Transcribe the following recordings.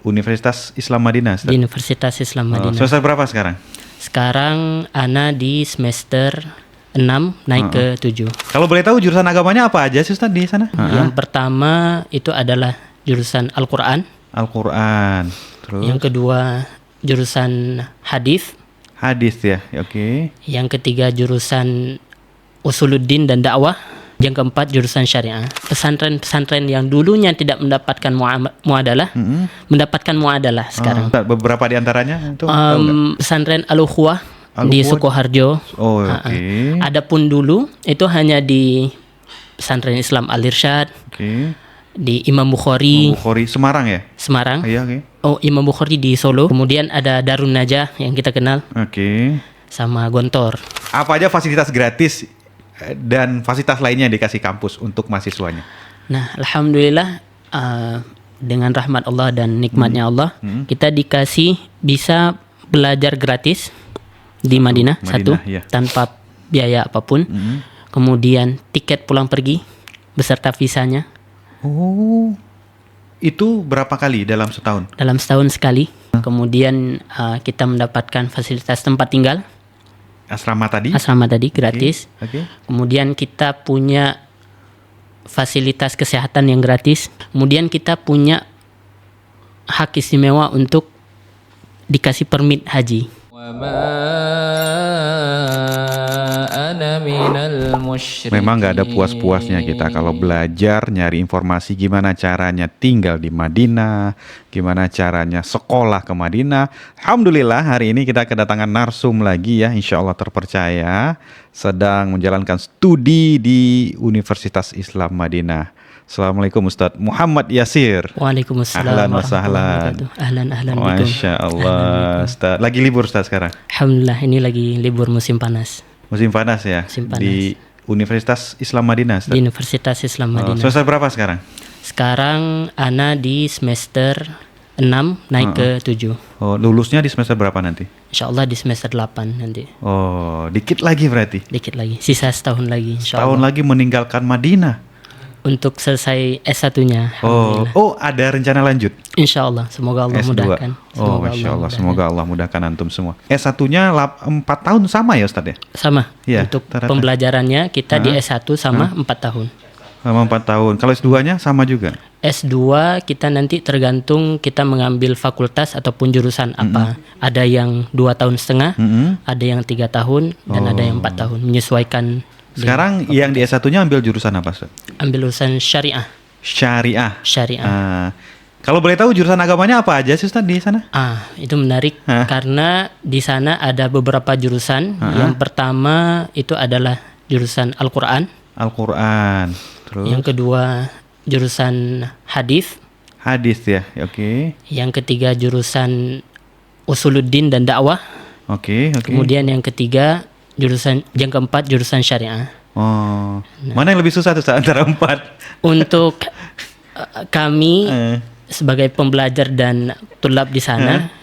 Universitas Islam Madinah, Ustaz? Di Universitas Islam Madinah. Semester berapa sekarang? Sekarang Ana di semester 6 naik ke 7. Kalau boleh tahu jurusan agamanya apa aja sih, Ustaz, di sana? Yang pertama itu adalah jurusan Al-Quran. Al-Quran. Terus? Yang kedua jurusan hadis. Hadis ya, oke. Yang ketiga jurusan Usuluddin dan dakwah. Yang keempat jurusan syariah. Pesantren-pesantren yang dulunya tidak mendapatkan muadalah, mendapatkan muadalah sekarang. Beberapa di antaranya itu tahu nggak? Pesantren Al-Ukhuwah di Sukoharjo. Oh, oke. Adapun dulu itu hanya di pesantren Islam Al-Irsyad, Oke. di Imam Bukhari, Semarang ya? Semarang. Iya, oke. Oh, Imam Bukhari di Solo. Kemudian ada Darun Najah yang kita kenal, Oke. sama Gontor. Apa aja fasilitas gratis dan fasilitas lainnya yang dikasih kampus untuk mahasiswanya? Nah, alhamdulillah dengan rahmat Allah dan nikmatnya Allah, kita dikasih bisa belajar gratis di Madinah, satu, iya. tanpa biaya apapun. Kemudian tiket pulang pergi beserta visanya. Oh, itu berapa kali dalam setahun? Dalam setahun sekali. Kemudian kita mendapatkan fasilitas tempat tinggal. Asrama tadi? Asrama tadi gratis. Oke. Kemudian kita punya fasilitas kesehatan yang gratis. Kemudian kita punya hak istimewa untuk dikasih permit haji. Memang nggak ada puas-puasnya kita kalau belajar, nyari informasi gimana caranya tinggal di Madinah, gimana caranya sekolah ke Madinah. Alhamdulillah hari ini kita kedatangan narsum lagi ya, insya Allah terpercaya, sedang menjalankan studi di Universitas Islam Madinah. Assalamualaikum Ustadz Muhammad Yasir. Waalaikumsalam. Ahlan wa sahlan. Ahlan bikum. Masya Allah. Ustadz, lagi libur Ustadz sekarang? Alhamdulillah, ini lagi libur musim panas. Musim panas ya? Musim panas. Di Universitas Islam Madinah, Ustadz? Di Universitas Islam Madinah. Semester berapa sekarang? Sekarang Ana di semester 6 naik ke 7. Oh, lulusnya di semester berapa nanti? Insya Allah di semester 8 nanti. Oh, dikit lagi berarti? Dikit lagi, sisa setahun lagi insya Allah. Tahun lagi meninggalkan Madinah? Untuk selesai S1-nya. Oh, ada rencana lanjut? Insya Allah, semoga Allah S2. mudahkan. Oh, Masya Allah, semoga Allah mudahkan antum semua. S1-nya 4 tahun sama ya Ustadz ya? Sama, Ya, untuk rata-rata. pembelajarannya kita di S1 sama 4 tahun. Sama 4 tahun. Kalau S2-nya sama juga? S2 kita nanti tergantung kita mengambil fakultas ataupun jurusan apa. Ada yang 2,5 tahun, ada yang 3 tahun, dan ada yang 4 tahun. Menyesuaikan. Sekarang yang di S1-nya ambil jurusan apa, Ustaz? Ambil jurusan syariah. Syariah. Syariah. Kalau boleh tahu jurusan agamanya apa aja sih Ustaz di sana? Itu menarik karena di sana ada beberapa jurusan. Yang pertama itu adalah jurusan Al-Quran. Al-Quran. Terus? Yang kedua jurusan hadis. Hadis ya, oke. Yang ketiga jurusan Usuluddin dan dakwah. Oke. Kemudian yang ketiga yang keempat jurusan syariah. Oh, mana yang lebih susah tuh Ustaz, antara 4? Untuk kami sebagai pembelajar dan tulab di sana,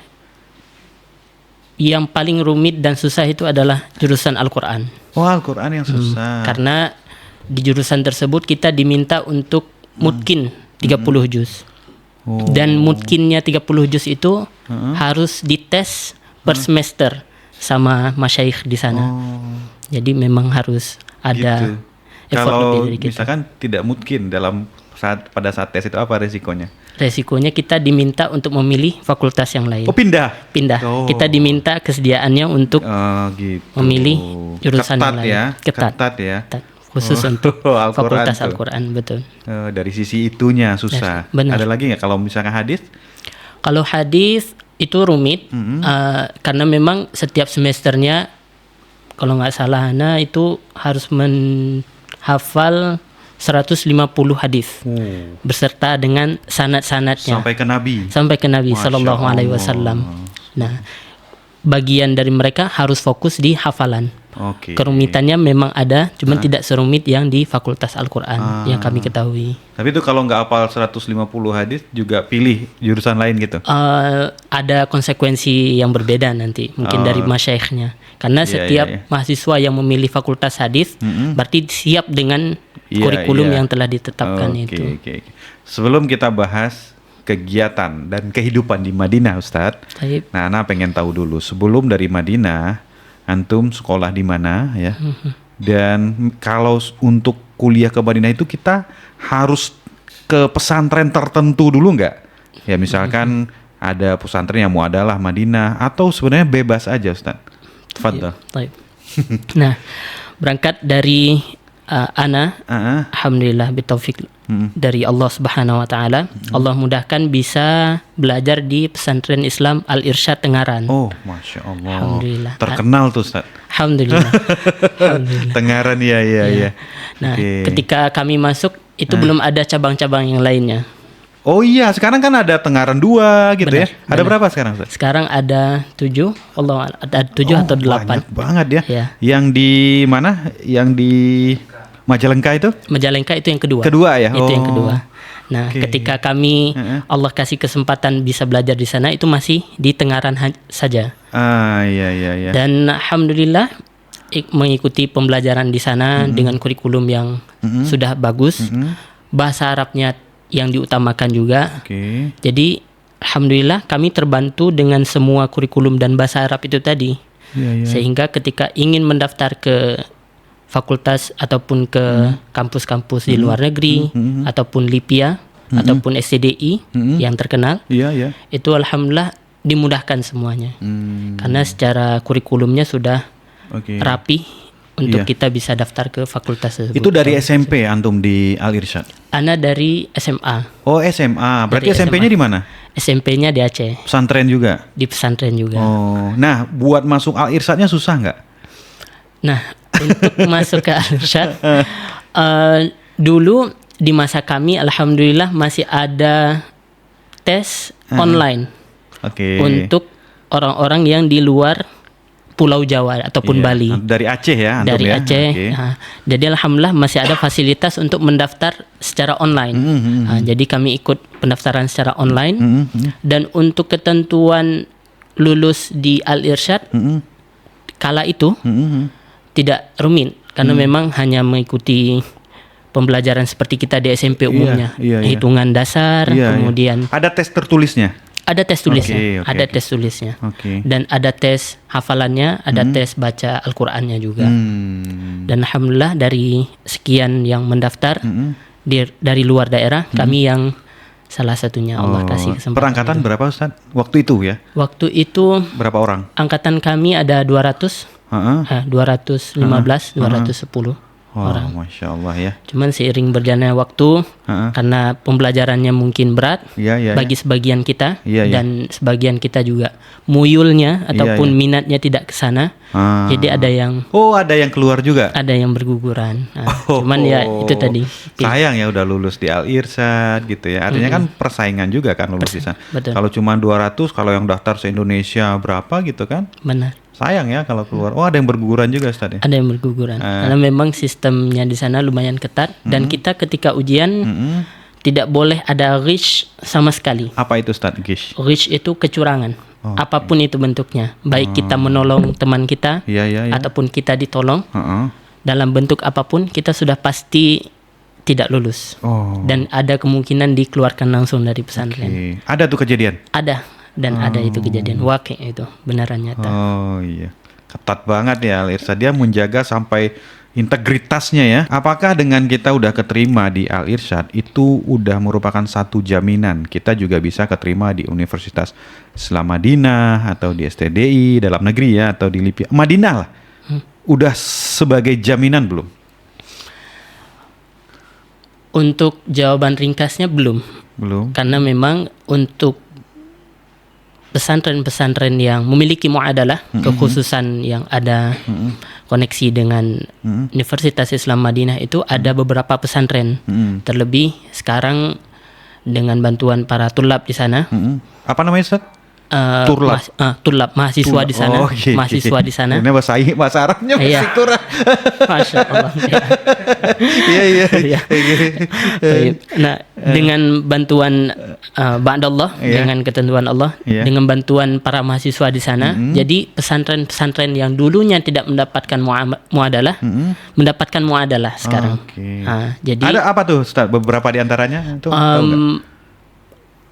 yang paling rumit dan susah itu adalah jurusan Al-Quran. Oh, Al-Quran yang susah. Karena di jurusan tersebut kita diminta untuk mutkin 30 juz. Dan mutkinnya 30 juz itu harus dites per semester sama masyaikh di sana. Jadi memang harus ada effort Kalau lebih dari kita. misalkan tidak mungkin pada saat tes itu apa resikonya? Resikonya kita diminta untuk memilih fakultas yang lain. Oh, pindah. Oh. Kita diminta kesediaannya untuk gitu. memilih jurusan Ketat yang lain. Ya? Ketat ya. Khusus untuk fakultas Al-Quran, betul. Dari sisi itunya susah. Benar. Ada lagi nggak kalau misalkan hadis? Kalau hadis itu rumit karena memang setiap semesternya kalau nggak salah itu harus menghafal 150 hadis beserta dengan sanad-sanadnya sampai ke Nabi sallallahu alaihi wasallam. Nah, bagian dari mereka harus fokus di hafalan. Kerumitannya memang ada, cuman tidak serumit yang di Fakultas Al-Quran yang kami ketahui. Tapi itu kalau nggak hafal 150 hadis juga pilih jurusan lain gitu? Ada konsekuensi yang berbeda nanti, mungkin dari masyaikhnya. Karena setiap mahasiswa yang memilih Fakultas Hadis berarti siap dengan kurikulum yang telah ditetapkan itu. Sebelum kita bahas kegiatan dan kehidupan di Madinah, Ustadz. Baik. Nah, Ana pengen tahu dulu, sebelum dari Madinah, antum sekolah di mana ya? Dan kalau untuk kuliah ke Madinah itu kita harus ke pesantren tertentu dulu nggak? Ya misalkan ada pesantren yang muadalah Madinah atau sebenarnya bebas aja, Ustaz? Tafadhal. Baik. Nah, berangkat dari ana, alhamdulillah bitaufik dari Allah Subhanahu wa taala, Allah mudahkan bisa belajar di pesantren Islam Al-Irsyad Tengaran. Oh, Masya Allah. Alhamdulillah. Terkenal tuh, Ustaz. Alhamdulillah. Alhamdulillah. Tengaran, ya. Nah, Oke. ketika kami masuk itu belum ada cabang-cabang yang lainnya. Oh iya, sekarang kan ada Tengaran 2 gitu ya. Ada berapa sekarang, Ustaz? Sekarang ada 7, Allah ada 7 atau 8. Banyak banget ya. Ya. Yang di mana? Yang di Majalengka itu? Majalengka itu yang kedua. Kedua ya? Itu yang Oh. kedua. Nah, Oke. ketika kami Allah kasih kesempatan bisa belajar di sana itu masih di Tengaran saja. Iya. Dan alhamdulillah mengikuti pembelajaran di sana dengan kurikulum yang sudah bagus. Bahasa Arabnya yang diutamakan juga. Oke. Jadi alhamdulillah kami terbantu dengan semua kurikulum dan bahasa Arab itu tadi. Iya. Sehingga ketika ingin mendaftar ke fakultas ataupun ke kampus-kampus di luar negeri ataupun LIPIA ataupun SCDI yang terkenal, Iya. itu alhamdulillah dimudahkan semuanya. Karena secara kurikulumnya sudah Oke. rapi untuk Iya. kita bisa daftar ke fakultas tersebut. Itu dari SMP antum di Al-Irsyad? Ana dari SMA. Oh, SMA. Berarti Dari SMP-nya SMA. di mana? SMP-nya di Aceh, Pesantren juga? di pesantren juga. Oh. Nah, buat masuk Al-Irsyadnya susah nggak? Nah, untuk masuk ke Al-Irsyad, dulu di masa kami alhamdulillah masih ada tes online Oke. untuk orang-orang yang di luar Pulau Jawa ataupun Iya. Bali. Dari Aceh ya antum Dari ya? Aceh. Oke. Nah, jadi alhamdulillah masih ada fasilitas untuk mendaftar secara online. Nah, jadi kami ikut pendaftaran secara online. Dan untuk ketentuan lulus di Al-Irsyad kala itu tidak rumit karena memang hanya mengikuti pembelajaran seperti kita di SMP umumnya. Iya. Hitungan dasar, Iya. kemudian Ada tes tertulisnya? ada tes tulisnya, Oke. ada tes tulisnya. Oke. Dan ada tes hafalannya, ada tes baca Al-Qur'annya juga. Dan alhamdulillah dari sekian yang mendaftar dari luar daerah, kami yang salah satunya Allah kasih kesempatan. Perangkatan berapa, Ustaz? Waktu itu ya? Waktu itu Berapa orang? angkatan kami ada 200, 215, 210 orang. Masya Allah ya. Cuman seiring berjalannya waktu, karena pembelajarannya mungkin berat Iya. bagi sebagian kita, Iya. dan sebagian kita juga muyulnya ataupun Iya. minatnya tidak ke sana. Jadi ada yang Oh, ada yang keluar juga? berguguran. Nah, cuman ya itu tadi. Sayang ya udah lulus di Al-Irsyad gitu ya. Artinya kan persaingan juga kan lulus di sana. Betul. Kalau cuma 200, kalau yang daftar se-Indonesia berapa gitu kan? Benar. Sayang ya kalau keluar. Oh, ada yang berguguran juga, Ustaz ya? Ada yang berguguran. Karena memang sistemnya di sana lumayan ketat dan kita ketika ujian tidak boleh ada ghish sama sekali. Apa itu, Ustaz? Gish? Ghish itu kecurangan. Apapun itu bentuknya. Baik kita menolong teman kita Iya. ataupun kita ditolong Heeh. dalam bentuk apapun, kita sudah pasti tidak lulus. Oh. Dan ada kemungkinan dikeluarkan langsung dari pesantren. Oke. Ada tuh kejadian? Ada, dan ada itu kejadian. Wakil itu benaran nyata. Oh iya, ketat banget ya Al-Irsyad, dia menjaga sampai integritasnya ya. Apakah dengan kita udah keterima di Al-Irsyad itu udah merupakan satu jaminan kita juga bisa keterima di Universitas Islam Madinah atau di STDI dalam negeri ya, atau di LIPIA Madinah lah. Udah sebagai jaminan belum? Untuk jawaban ringkasnya belum. Karena memang untuk pesantren-pesantren yang memiliki muadalah, kekhususan yang ada koneksi dengan Universitas Islam Madinah itu ada beberapa pesantren. Terlebih sekarang dengan bantuan para tulab di sana. Apa namanya, Ustaz? Turlab. Tulab, mahasiswa di sana. Oh, oke. Mahasiswa di sana. Ini bahasa Arabnya Iya. masih kurang. Masya Allah. Iya. Baik. Nah, dengan bantuan ba'dallah, dengan ketentuan Allah, Iya. dengan bantuan para mahasiswa di sana, jadi pesantren-pesantren yang dulunya tidak mendapatkan muadalah, mendapatkan muadalah sekarang. Oke. Jadi Ada apa tuh, Ustaz? Beberapa di antaranya itu tahu nggak?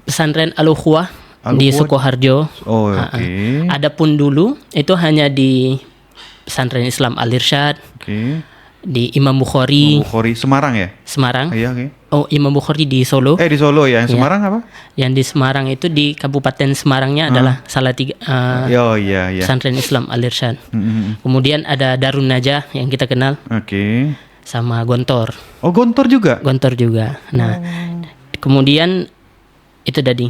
pesantren Al-Ukhuwah di Al-Ukhuwah. Sukoharjo. Oh, oke. Adapun dulu itu hanya di pesantren Islam Al-Irsyad, Oke. di Imam Bukhari Bukhari Semarang ya? Semarang. Iya, oke. Oh, Imam Bukhari di Solo. Di Solo ya. Yang Iya. Semarang apa? Yang di Semarang itu di Kabupaten Semarangnya adalah Salatiga, Oh, iya, iya. pesantren Islam Al-Irsyad. Mm-mm. Kemudian ada Darun Najah yang kita kenal, Oke. sama Gontor. Oh, Gontor juga? Gontor juga. Nah, kemudian itu tadi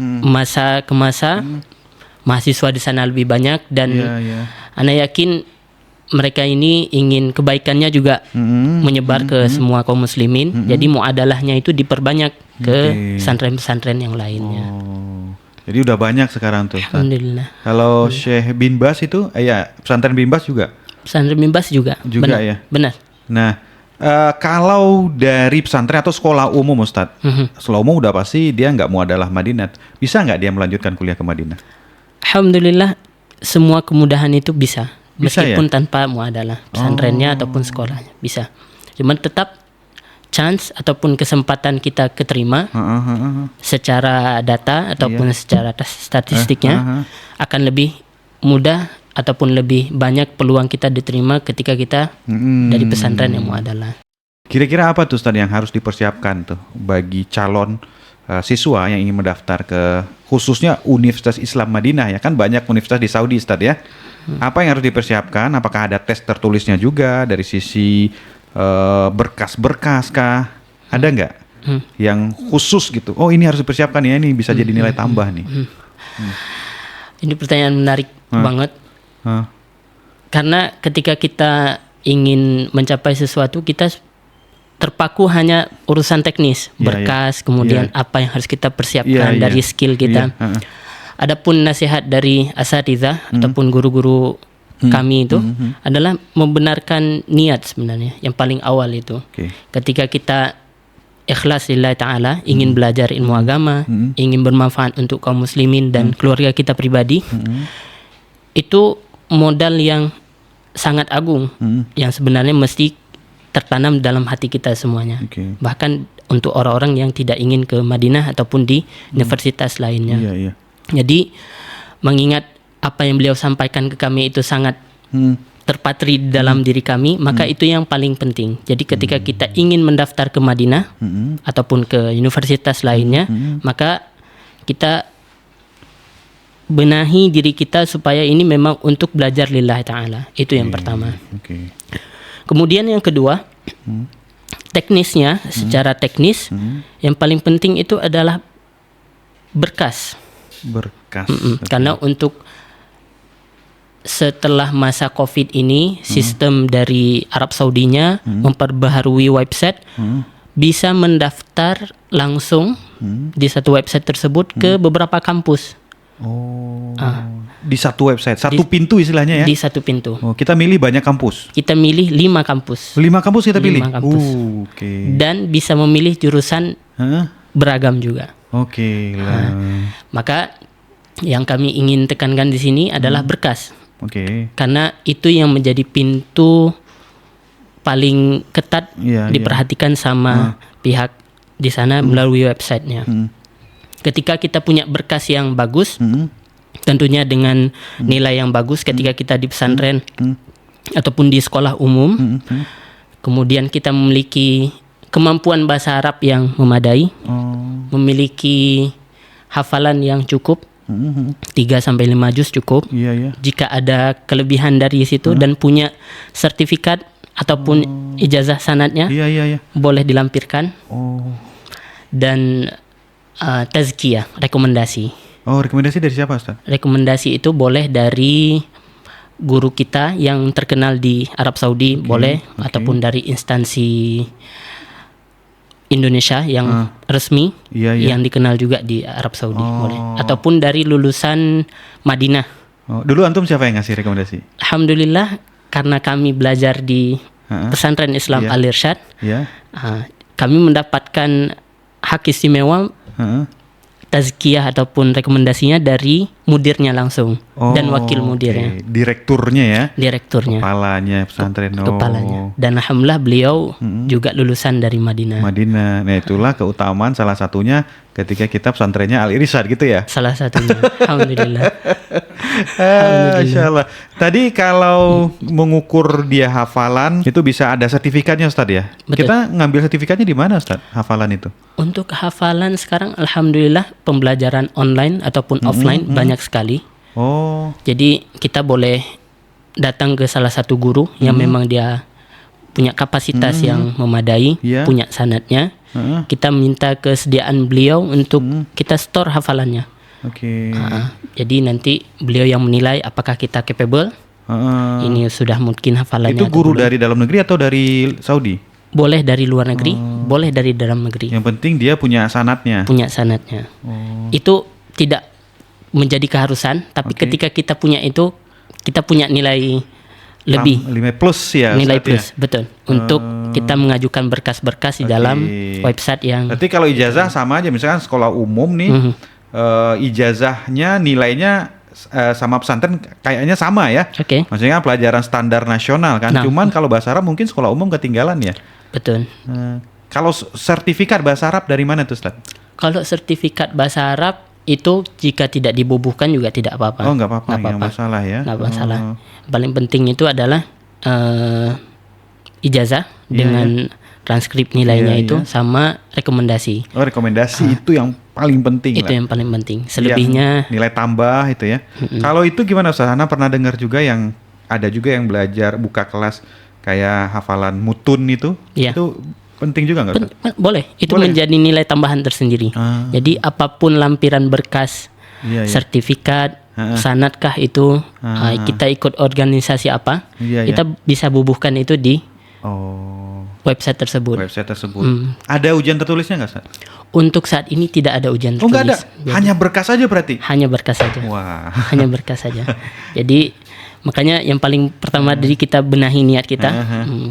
masa ke masa mahasiswa di sana lebih banyak dan Iya, iya. Ana yakin mereka ini ingin kebaikannya juga menyebar ke semua kaum muslimin. Jadi muadalahnya itu diperbanyak ke pesantren-pesantren yang lainnya. Oh. Jadi udah banyak sekarang tuh, Ustaz. Alhamdulillah. Kalau Syekh bin Bas itu, ya pesantren bin Bas juga? Pesantren Mimbas juga. Juga benar, ya? Benar. Nah, kalau dari pesantren atau sekolah umum, Ustadz, sekolah umum udah pasti dia nggak muadalah Madinah. Bisa nggak dia melanjutkan kuliah ke Madinah? Alhamdulillah semua kemudahan itu bisa. Bisa Meskipun tanpa muadalah pesantrennya ataupun sekolahnya bisa. Cuman tetap chance ataupun kesempatan kita keterima secara data ataupun secara statistiknya akan lebih mudah ataupun lebih banyak peluang kita diterima ketika kita dari pesantren yang muadalah. Kira-kira apa tuh, Ustadz, yang harus dipersiapkan tuh bagi calon siswa yang ingin mendaftar ke khususnya Universitas Islam Madinah, ya kan banyak universitas di Saudi, Ustadz, ya. Apa yang harus dipersiapkan? Apakah ada tes tertulisnya juga dari sisi berkas-berkas kah? Ada nggak yang khusus gitu? Oh, ini harus dipersiapkan ya, ini bisa jadi nilai tambah nih. Ini pertanyaan menarik banget. Hah? Karena ketika kita ingin mencapai sesuatu, kita terpaku hanya urusan teknis, berkas, kemudian apa yang harus kita persiapkan dari skill kita. Adapun nasihat dari asatidzah ataupun guru-guru kami itu adalah membenarkan niat sebenarnya, yang paling awal itu. Ketika kita ikhlas lillahi ta'ala, ingin belajar ilmu agama, ingin bermanfaat untuk kaum muslimin dan keluarga kita pribadi, itu modal yang sangat agung yang sebenarnya mesti tertanam dalam hati kita semuanya. Bahkan untuk orang-orang yang tidak ingin ke Madinah ataupun di universitas lainnya. Jadi mengingat apa yang beliau sampaikan ke kami itu sangat terpatri dalam diri kami, maka itu yang paling penting. Jadi ketika kita ingin mendaftar ke Madinah ataupun ke universitas lainnya, maka kita benahi diri kita supaya ini memang untuk belajar lillahi ta'ala. Itu yang pertama. Kemudian yang kedua, teknisnya, secara teknis, yang paling penting itu adalah berkas. Karena untuk setelah masa COVID ini, sistem dari Arab Saudinya memperbaharui website, bisa mendaftar langsung di satu website tersebut ke beberapa kampus. Di satu website, satu pintu istilahnya ya? Di satu pintu. Kita milih banyak kampus? Kita milih 5 kampus. 5 kampus kita pilih? 5 kampus. Dan bisa memilih jurusan beragam juga. Maka yang kami ingin tekankan di sini adalah berkas. Karena itu yang menjadi pintu paling ketat diperhatikan sama pihak di sana melalui websitenya. Ketika kita punya berkas yang bagus, tentunya dengan nilai yang bagus ketika kita di pesantren ataupun di sekolah umum, kemudian kita memiliki kemampuan bahasa Arab yang memadai, memiliki hafalan yang cukup, 3-5 juz cukup. Jika ada kelebihan dari situ dan punya sertifikat ataupun ijazah sanadnya, boleh dilampirkan. Dan tazkiyah, rekomendasi. Rekomendasi dari siapa, Ustaz? Rekomendasi itu boleh dari guru kita yang terkenal di Arab Saudi, boleh, ataupun dari instansi Indonesia yang resmi, yang dikenal juga di Arab Saudi, boleh. Ataupun dari lulusan Madinah. Dulu antum siapa yang ngasih rekomendasi? Alhamdulillah, karena kami belajar di pesantren Islam Al-Irsyad, kami mendapatkan hak istimewa tazkiyah ataupun rekomendasinya dari mudirnya langsung. dan wakil mudirnya, Direkturnya ya, direkturnya, kepalanya pesantren. kepalanya. Dan alhamdulillah beliau juga lulusan dari Madinah. Madinah. Nah, itulah keutamaan salah satunya ketika kita pesantrennya Al Irsyad gitu ya. Salah satunya. Alhamdulillah. Masya Allah. Tadi kalau mengukur dia hafalan itu bisa ada sertifikatnya Ustadz ya. Betul. Kita ngambil sertifikatnya di mana Ustadz? Hafalan itu? Untuk hafalan sekarang alhamdulillah pembelajaran online ataupun offline banyak sekali. Oh, Jadi kita boleh datang ke salah satu guru yang memang dia punya kapasitas yang memadai, Iya. punya sanadnya. Kita minta kesediaan beliau untuk kita store hafalannya. oke. Jadi nanti beliau yang menilai apakah kita capable. Ini sudah mungkin hafalannya. Itu atau guru belum. dari dalam negeri atau dari Saudi? Boleh dari luar negeri, boleh dari dalam negeri. Yang penting dia punya sanatnya. Punya sanadnya. Itu tidak menjadi keharusan, tapi Oke. ketika kita punya itu, kita punya nilai lebih. 5 plus ya. Nilai Ustadz ya? plus, betul. Untuk kita mengajukan berkas-berkas di dalam website yang Berarti kalau ijazah sama aja, misalkan sekolah umum nih, ijazahnya nilainya sama pesantren kayaknya sama ya. oke, Maksudnya kan pelajaran standar nasional kan. Nah. Cuman kalau bahasa Arab mungkin sekolah umum ketinggalan ya. betul. Kalau sertifikat bahasa Arab dari mana tuh Ustaz? Kalau sertifikat bahasa Arab itu jika tidak dibubuhkan juga tidak apa-apa. Oh nggak apa-apa, nggak masalah ya. Nggak masalah. Paling penting itu adalah ijazah dengan transkrip nilainya Iya, itu sama rekomendasi. Oh rekomendasi itu yang paling penting Itu lah. yang paling penting. Selebihnya Yang nilai tambah itu ya. Kalau itu gimana Ustaz? Ana pernah dengar juga yang ada juga yang belajar buka kelas kayak hafalan mutun itu. Iya. Itu penting juga nggak Ustaz? boleh. Itu Boleh. menjadi nilai tambahan tersendiri. Jadi apapun lampiran berkas, Iya, iya. sertifikat, sanadkah itu, kita ikut organisasi apa, Iya, kita bisa bubuhkan itu di Oh, website tersebut. website tersebut. Ada ujian tertulisnya nggak Ustaz? Untuk saat ini tidak ada ujian Oh nggak ada, tertulis. Jadi, hanya berkas aja berarti? hanya berkas saja. Wah. Hanya berkas saja. Jadi makanya yang paling pertama dari kita benahi niat kita,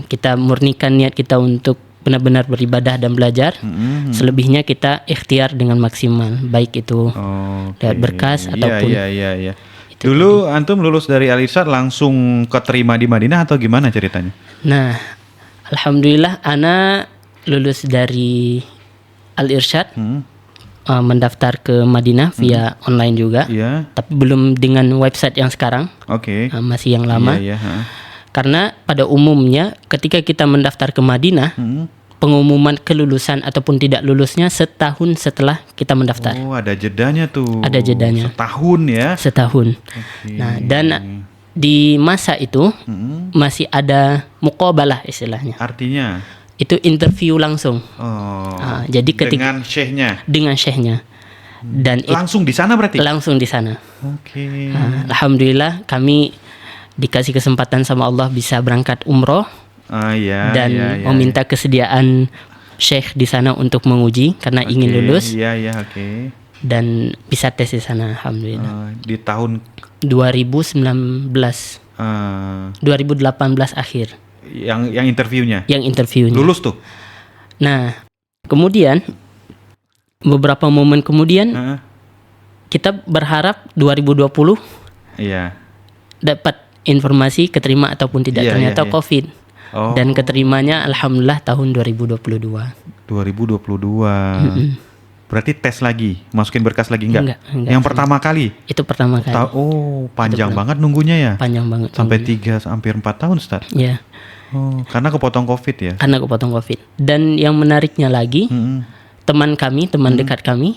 kita murnikan niat kita untuk benar-benar beribadah dan belajar. Selebihnya kita ikhtiar dengan maksimal, baik itu Oke. lewat berkas ataupun Iya. Dulu antum lulus dari Al Irsyad langsung keterima di Madinah atau gimana ceritanya? Nah, alhamdulillah ana lulus dari Al Irsyad, mendaftar ke Madinah via online juga, Iya. tapi belum dengan website yang sekarang, Oke. masih yang lama. Iya. Karena pada umumnya ketika kita mendaftar ke Madinah, pengumuman kelulusan ataupun tidak lulusnya setahun setelah kita mendaftar. Oh, ada jedanya tuh. Ada jedanya. Setahun ya. Setahun. Nah, dan di masa itu masih ada muqabalah istilahnya. Artinya Itu interview langsung. Jadi ketika dengan syekhnya. dengan syekhnya. Dan Langsung di sana berarti? langsung di sana. Oke. Alhamdulillah kami dikasih kesempatan sama Allah bisa berangkat umroh Iya. dan meminta kesediaan syekh di sana untuk menguji karena ingin lulus Iya, oke. dan bisa tes di sana alhamdulillah. Di tahun 2019 2018 akhir yang interviewnya. yang interviewnya. Lulus tuh. Nah, kemudian beberapa momen kemudian kita berharap 2020 Iya. dapat informasi keterima ataupun tidak. Iya, Ternyata iya. COVID. Oh. Dan keterimanya alhamdulillah tahun 2022. 2022. Berarti tes lagi, masukin berkas lagi enggak? Enggak, Yang pertama kali. Itu pertama kali. Panjang banget nunggunya ya. Panjang banget. Sampai 3-4 tahun, Ustaz. Ya, Oh, karena kepotong Covid ya. karena kepotong COVID. Dan yang menariknya lagi, teman kami, teman dekat kami,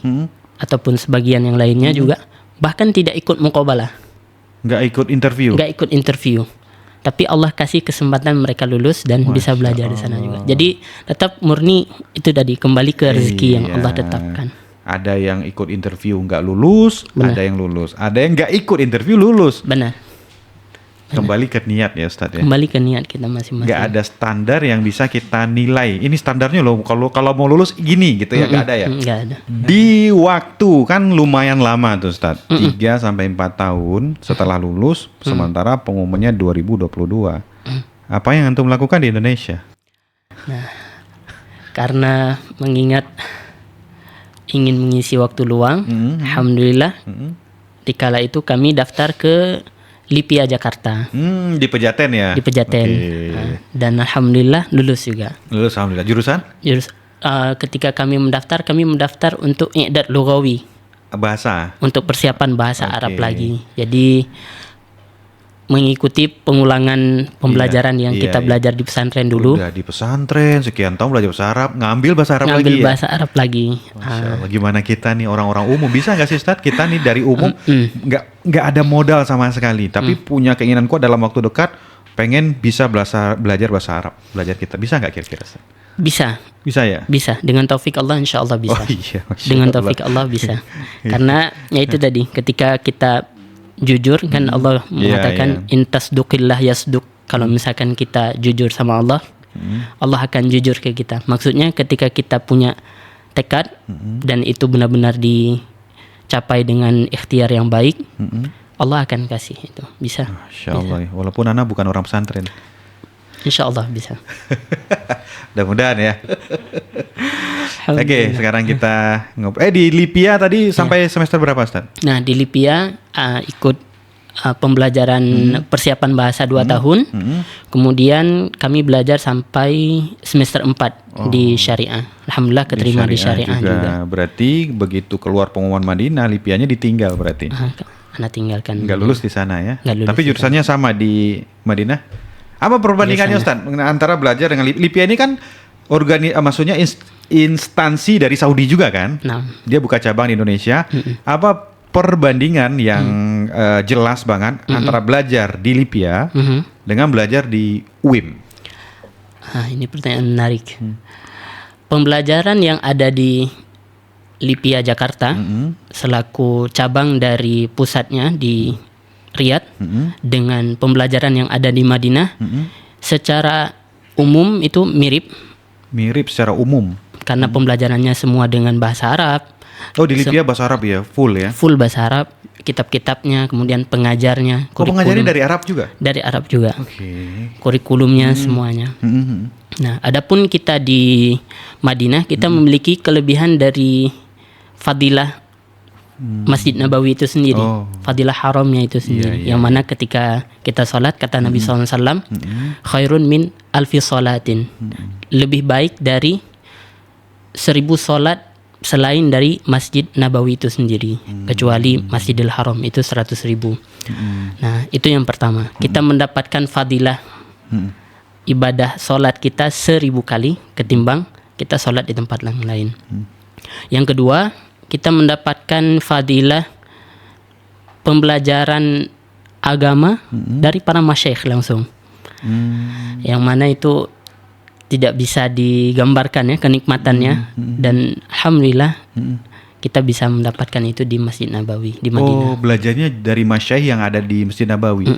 ataupun sebagian yang lainnya juga bahkan tidak ikut muqabalah, Nggak ikut interview. nggak ikut interview. Tapi Allah kasih kesempatan mereka lulus dan bisa belajar di sana juga. Jadi tetap murni itu tadi kembali ke rezeki yang Iya. Allah tetapkan. Ada yang ikut interview nggak lulus, Benar. ada yang lulus. Ada yang nggak ikut interview lulus. Benar. Kembali ke niat ya, Ustaz ya. Kembali ke niat kita masing-masing. Nggak ada standar yang bisa kita nilai. Ini standarnya loh. Kalau mau lulus gini gitu ya, nggak ada ya. Nggak ada. Di waktu kan lumayan lama tuh Ustaz. 3-4 tahun setelah lulus, sementara pengumumannya 2022. Apa yang antum lakukan di Indonesia? Karena mengingat ingin mengisi waktu luang, alhamdulillah dikala itu kami daftar ke Lipia Jakarta Di Pejaten ya? di Pejaten. Oke. Dan alhamdulillah lulus juga. Lulus alhamdulillah. Jurusan? Ketika kami mendaftar untuk i'dad lughawi, Bahasa. untuk persiapan bahasa Oke. Arab lagi. Jadi mengikuti pengulangan pembelajaran yang iya, kita iya. belajar di pesantren dulu, Udah di pesantren sekian tahun belajar bahasa Arab, ngambil bahasa Arab ngambil lagi ya? bahasa Arab lagi. Masya Allah, gimana kita nih orang-orang umum bisa nggak sih Ustadz, kita nih dari umum nggak ada modal sama sekali, tapi punya keinginan kuat dalam waktu dekat pengen bisa belajar bahasa Arab, belajar kita bisa nggak kira-kira Ustadz? Bisa ya? Bisa, dengan taufik Allah insya Allah bisa. Oh iya, Masya Dengan Allah. taufik Allah bisa. Karena ya itu tadi, ketika kita jujur kan Allah mengatakan intasduqillah yasduq. Kalau misalkan kita jujur sama Allah, Allah akan jujur ke kita. Maksudnya ketika kita punya tekad dan itu benar-benar dicapai dengan ikhtiar yang baik, Allah akan kasih itu. Bisa. Masya Allah, ya. Walaupun Ana bukan orang pesantren. Insya Allah bisa. Mudah-mudahan ya. Oke, Alhamdulillah. sekarang kita di Lipia tadi sampai semester berapa Ustaz? Nah, di Lipia ikut pembelajaran persiapan bahasa 2 tahun. Kemudian kami belajar sampai semester 4 di syariah. Alhamdulillah keterima di syariah juga. Berarti begitu keluar pengumuman Madinah, Lipianya ditinggal berarti. Anak tinggalkan. Nggak lulus di sana ya. Nggak lulus Tapi di jurusannya sama di Madinah. Apa perbandingannya Ustaz antara belajar dengan Lipia ini kan maksudnya instansi dari Saudi juga kan? Nah, Dia buka cabang di Indonesia. Apa perbandingan yang jelas banget antara belajar di Lipia dengan belajar di UIM? ini pertanyaan menarik. Pembelajaran yang ada di Lipia Jakarta selaku cabang dari pusatnya di Riyadh dengan pembelajaran yang ada di Madinah secara umum itu mirip Secara umum. karena pembelajarannya semua dengan bahasa Arab. Oh, di Lipia bahasa Arab ya, full ya. Full bahasa Arab, kitab-kitabnya, kemudian pengajarnya, Pengajarnya dari Arab juga? Dari Arab juga. Oke. Kurikulumnya semuanya. Nah, adapun kita di Madinah, kita memiliki kelebihan dari fadilah Masjid Nabawi itu sendiri, fadilah haramnya itu sendiri, yang mana ketika kita sholat kata Nabi SAW, khairun min alfi sholatin, lebih baik dari 1000 sholat selain dari Masjid Nabawi itu sendiri, kecuali Masjidil Haram itu 100.000. Nah, itu yang pertama, kita mendapatkan fadilah ibadah sholat kita 1000 kali ketimbang kita sholat di tempat lain. Yang kedua, kita mendapatkan fadilah pembelajaran agama dari para masyayikh langsung. Yang mana itu tidak bisa digambarkan ya kenikmatannya, dan alhamdulillah kita bisa mendapatkan itu di Masjid Nabawi di Madinah. Oh, belajarnya dari masyayikh yang ada di Masjid Nabawi.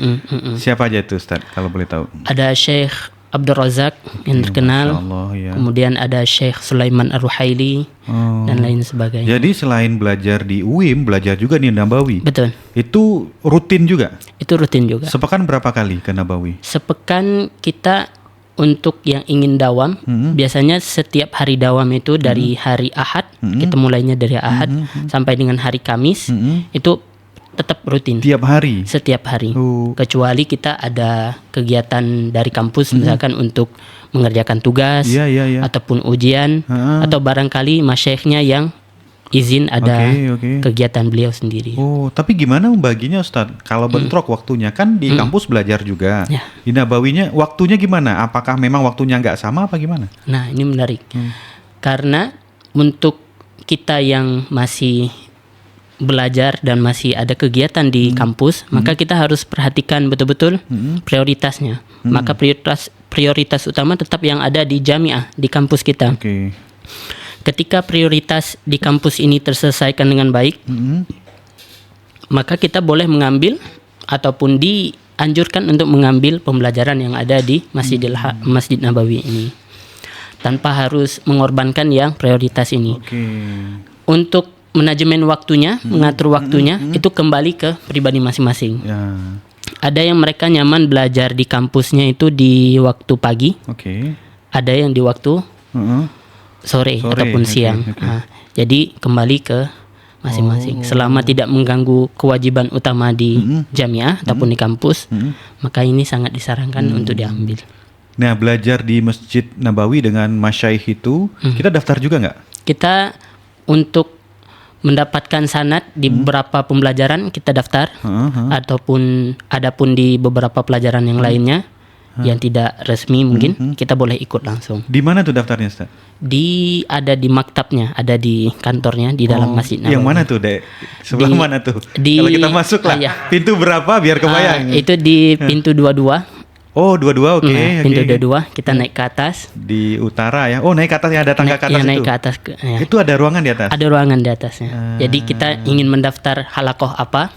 Siapa aja itu Ustaz kalau boleh tahu? Ada Syekh Abdul Razak yang terkenal, Masya Allah, ya. kemudian ada Syekh Sulaiman Ar-Ruhaili dan lain sebagainya. Jadi selain belajar di UIM, belajar juga di Nabawi. Betul. Itu rutin juga? Itu rutin juga. Sepekan berapa kali ke Nabawi? Sepekan kita untuk yang ingin dawam, biasanya setiap hari dawam itu dari hari Ahad, kita mulainya dari Ahad sampai dengan hari Kamis, itu tetap rutin. Tiap hari? Setiap hari. Kecuali kita ada kegiatan dari kampus, misalkan untuk mengerjakan tugas, ataupun ujian, atau barangkali masyayikhnya yang izin ada kegiatan beliau sendiri. Oh, tapi gimana membaginya Ustaz? Kalau bentrok waktunya kan di kampus belajar juga. Di Nabawinya waktunya gimana? Apakah memang waktunya nggak sama apa gimana? Nah, ini menarik. Karena untuk kita yang masih belajar dan masih ada kegiatan di kampus, maka kita harus perhatikan betul-betul prioritasnya. Maka prioritas utama tetap yang ada di jamiah, di kampus kita. Ketika prioritas di kampus ini terselesaikan dengan baik, maka kita boleh mengambil ataupun dianjurkan untuk mengambil pembelajaran yang ada di Masjid Nabawi ini, tanpa harus mengorbankan yang prioritas ini. Untuk manajemen waktunya, mengatur waktunya, itu kembali ke pribadi masing-masing. Ada yang mereka nyaman belajar di kampusnya itu di waktu pagi, ada yang di waktu sore ataupun siang. Nah, jadi kembali ke masing-masing. Selama tidak mengganggu kewajiban utama di jamiah ataupun di kampus, maka ini sangat disarankan untuk diambil. Nah, belajar di Masjid Nabawi dengan masyaikh itu, kita daftar juga nggak? Kita untuk mendapatkan sanad di beberapa pembelajaran kita daftar, ataupun adapun di beberapa pelajaran yang lainnya yang tidak resmi mungkin kita boleh ikut langsung. Di mana tuh daftarnya, Ustaz? Ada di maktabnya, ada di kantornya di dalam Masjid Nabawi. Yang mana tuh, Dek? Sebelah mana tuh? di- Kalau kita masuk lah, iya. pintu berapa biar kebayang? Itu di pintu 22. Oh, dua-dua, oke. Pintu oke. 22 kita naik ke atas. Di utara ya. Oh, naik ke atas ya, ada tangga ke atas naik itu. ke atas. Ya. Itu ada ruangan di atas. Ada ruangan di atasnya. Jadi kita ingin mendaftar halakoh apa,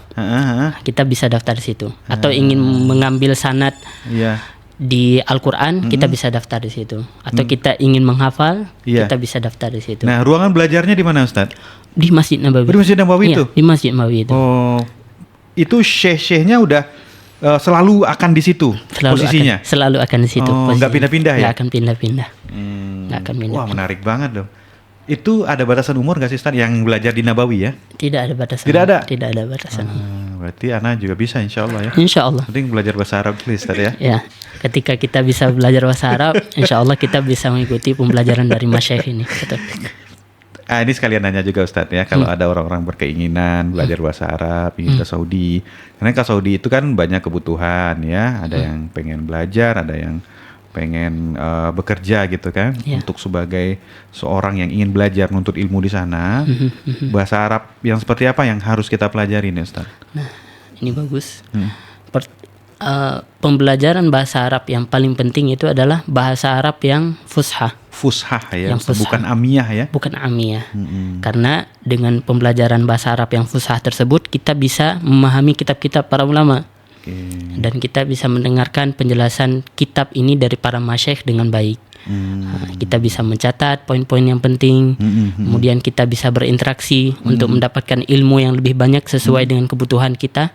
kita bisa daftar di situ. Atau ingin mengambil sanad Iya. di Al-Quran, kita bisa daftar di situ. Atau kita ingin menghafal, Iya. kita bisa daftar di situ. Nah, ruangan belajarnya di mana, Ustaz? Di Masjid Nabawi. Di Masjid Nabawi Iya, itu? di Masjid Nabawi itu. Oh, itu syekh-syekhnya udah selalu akan di situ posisinya. Selalu akan di situ. Oh, nggak pindah-pindah ya? Nggak akan pindah-pindah. Nggak akan pindah. Wah, menarik banget loh. Itu ada batasan umur nggak sih, Ustaz, yang belajar di Nabawi ya? Tidak ada batasan. Tidak ada? Tidak ada batasan. Berarti Ana juga bisa, insya Allah ya. Insya Allah. Penting belajar bahasa Arab dulu, Ustaz ya. Ya, ketika kita bisa belajar bahasa Arab, insya Allah kita bisa mengikuti pembelajaran dari masyayikh ini. Betul. Ini sekalian nanya juga, Ustadz ya, kalau ada orang-orang berkeinginan belajar bahasa Arab, ingin ke Saudi. Karena ke Saudi itu kan banyak kebutuhan ya, ada yang pengen belajar, ada yang pengen bekerja gitu kan, untuk sebagai seorang yang ingin belajar menuntut ilmu di sana. Bahasa Arab yang seperti apa yang harus kita pelajari nih, Ustadz? Nah, ini bagus. Pembelajaran bahasa Arab yang paling penting itu adalah bahasa Arab yang fushah. Fushah ya, Yang fushah. bukan amiyah ya. Bukan amiyah. Karena dengan pembelajaran bahasa Arab yang fushah tersebut, kita bisa memahami kitab-kitab para ulama. Dan kita bisa mendengarkan penjelasan kitab ini dari para masyayikh dengan baik. Kita bisa mencatat poin-poin yang penting. Kemudian kita bisa berinteraksi untuk mendapatkan ilmu yang lebih banyak sesuai dengan kebutuhan kita.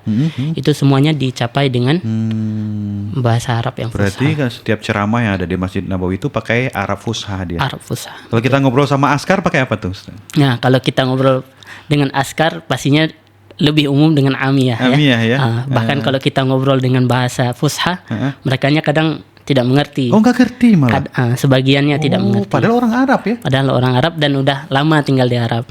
Itu semuanya dicapai dengan bahasa Arab yang fushah. Berarti kan setiap ceramah yang ada di Masjid Nabawi itu pakai Arab fushah dia. Arab fushah. Kalau kita ngobrol sama askar pakai apa tuh, Ustaz? Nah, kalau kita ngobrol dengan askar pastinya lebih umum dengan amiyah ya. Amiyah ya. Bahkan kalau kita ngobrol dengan bahasa fushah, merekanya kadang tidak mengerti. Oh, nggak ngerti malah. Sebagiannya tidak mengerti. Padahal orang Arab ya. Padahal orang Arab dan udah lama tinggal di Arab.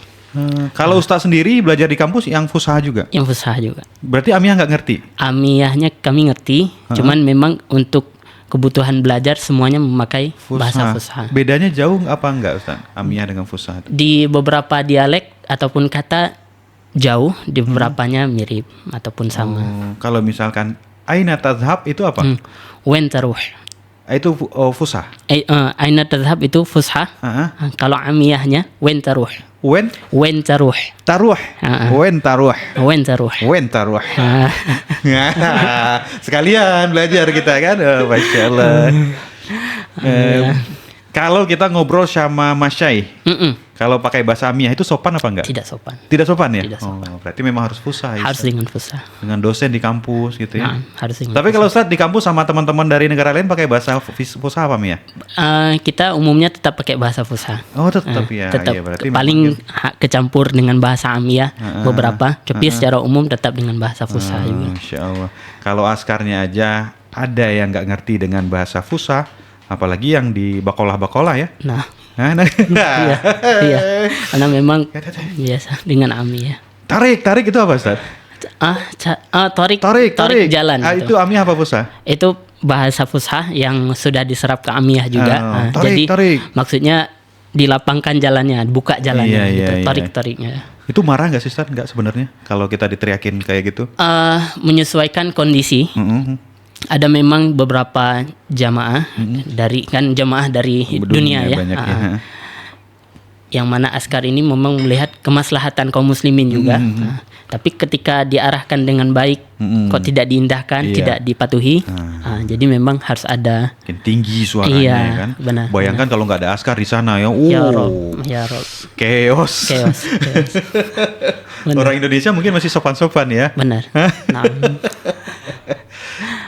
Kalau Ustaz sendiri belajar di kampus yang fushah juga. Yang fushah juga. Berarti amiyah nggak ngerti. Amiyahnya kami ngerti, cuman memang untuk kebutuhan belajar semuanya memakai bahasa fushah. Bedanya jauh apa enggak, Ustaz? Amiyah dengan fushah. Di beberapa dialek ataupun kata jauh, di beberapanya mirip ataupun sama. Kalau misalkan aina tadhhab itu apa? Wen taruh. Itu fushah. Aina tadhhab itu fushah. Kalau amiyahnya wen taruh. Wen taruh. Taruh. Wen taruh. Wen taruh. Wen taruh. Sekalian belajar kita kan. Masya Allah. Kalau kita ngobrol sama masyaikh, kalau pakai bahasa amiyah itu sopan apa enggak? Tidak sopan. Tidak sopan ya? Tidak sopan. Berarti memang harus fushah ya? Harus dengan fushah. Dengan dosen di kampus gitu ya? Harus dengan Tapi kalau Ustaz di kampus sama teman-teman dari negara lain pakai bahasa fushah apa ya? Kita umumnya tetap pakai bahasa fushah. Oh tetap ya? Tetap Iya, berarti paling kecampur dengan bahasa amiyah beberapa. Tapi secara umum tetap dengan bahasa fushah juga. Masya Allah. Kalau askarnya aja ada yang nggak ngerti dengan bahasa fushah, apalagi yang di bakolah-bakolah ya? Nah. Iya. Karena memang biasa dengan amiyah. Tarik itu apa, Ustaz? Tarik jalan. Itu amiyah apa fushah? Itu bahasa fushah yang sudah diserap ke amiyah juga. Tarik. Maksudnya dilapangkan jalannya, buka jalannya gitu. Tarik-tariknya. Itu marah nggak sih, Ustaz? Nggak sebenarnya kalau kita diteriakin kayak gitu? Menyesuaikan kondisi. Ada memang beberapa jamaah dari dunia ya. Banyak ya. Yang mana askar ini memang melihat kemaslahatan kaum muslimin juga. Tapi ketika diarahkan dengan baik, kok tidak diindahkan, tidak dipatuhi. Jadi memang harus ada. Makin tinggi suaranya kan. Benar. Bayangkan kalau nggak ada askar di sana ya. Ya Rob. Chaos. Orang Indonesia mungkin masih sopan-sopan ya. Benar.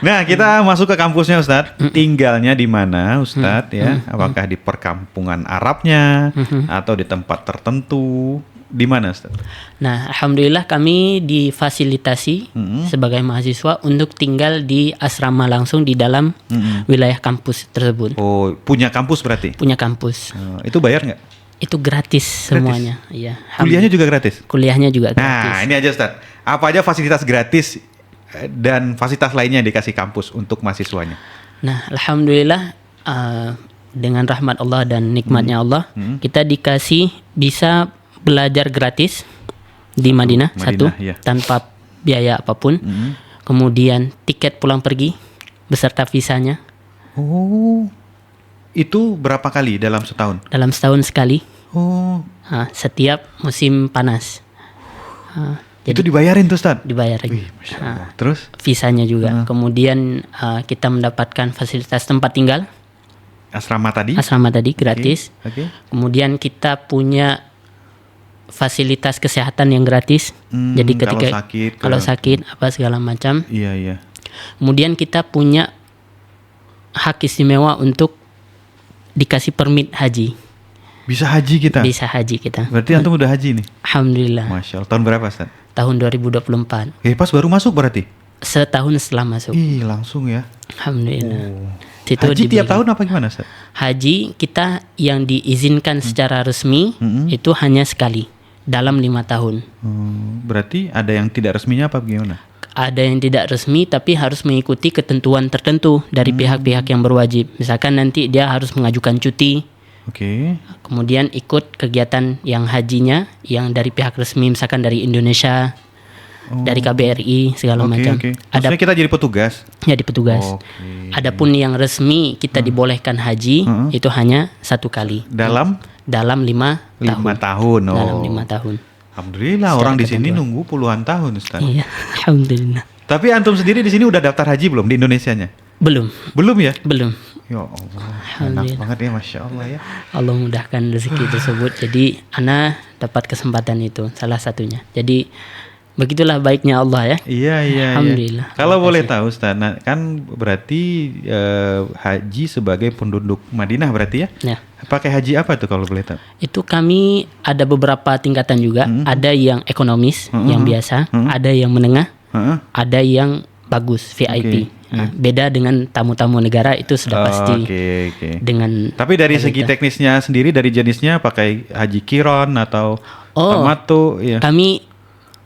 Nah, kita masuk ke kampusnya, Ustadz. Tinggalnya di mana, Ustadz ya? Apakah di perkampungan Arabnya atau di tempat tertentu? di mana, Ustaz? Nah, alhamdulillah kami difasilitasi sebagai mahasiswa untuk tinggal di asrama langsung di dalam wilayah kampus tersebut. Oh, punya kampus berarti? Punya kampus. Itu bayar nggak? Itu gratis semuanya. Iya. Kuliahnya juga gratis? Kuliahnya juga gratis. Nah, ini aja Ustaz. Apa aja fasilitas gratis dan fasilitas lainnya yang dikasih kampus untuk mahasiswanya? Nah, alhamdulillah dengan rahmat Allah dan nikmatnya Allah, kita dikasih bisa belajar gratis di Madinah, satu, ya. tanpa biaya apapun. Kemudian tiket pulang pergi beserta visanya. Oh, itu berapa kali dalam setahun? Dalam setahun sekali. Oh, Setiap musim panas. itu dibayarin tuh Ustaz? Dibayarin. Wih, Masya Allah. Terus? Visanya juga. Kemudian kita mendapatkan fasilitas tempat tinggal. Asrama tadi? Asrama tadi gratis. Oke. Kemudian kita punya fasilitas kesehatan yang gratis. Jadi ketika kalau sakit apa segala macam. Iya. Kemudian kita punya hak istimewa untuk dikasih permit haji. Bisa haji kita? Bisa haji kita. Berarti antum udah haji nih? Alhamdulillah. Masya Allah. Tahun berapa Ustaz? Tahun 2024. Pas baru masuk berarti? Setahun setelah masuk. Ih, langsung ya. Alhamdulillah. Haji tiap tahun apa gimana Ustaz? Haji kita yang diizinkan secara resmi itu hanya sekali dalam 5 tahun. Berarti ada yang tidak resminya apa gimana? Ada yang tidak resmi tapi harus mengikuti ketentuan tertentu dari pihak-pihak yang berwajib. Misalkan nanti dia harus mengajukan cuti. Oke. Kemudian ikut kegiatan yang hajinya yang dari pihak resmi, misalkan dari Indonesia, dari KBRI segala macam. Maksudnya kita jadi petugas? Jadi petugas. Adapun yang resmi kita dibolehkan haji itu hanya 1 kali. Dalam 5 tahun. 5 tahun. Oh. Dalam 5 tahun. Alhamdulillah Secara orang di sini ketentuan. nunggu puluhan tahun Ustaz. Iya, alhamdulillah. Tapi antum sendiri di sini udah daftar haji belum di Indonesianya? Belum. Belum ya? Belum. Ya Allah, enak banget ya, Masya Allah ya. Allah mudahkan rezeki tersebut. Jadi ana dapat kesempatan itu salah satunya. Jadi begitulah baiknya Allah ya. Iya. Alhamdulillah. Kalau boleh tahu Ustaz, kan berarti haji sebagai penduduk Madinah berarti ya? Ya. Pakai haji apa tuh kalau boleh tahu? Itu kami ada beberapa tingkatan juga. Ada yang ekonomis, yang biasa. Ada yang menengah. Ada yang bagus, VIP. Nah, beda dengan tamu-tamu negara itu sudah pasti. Dengan. Tapi dari segi teknisnya sendiri, dari jenisnya pakai haji kiron atau tamattu? Ya. Kami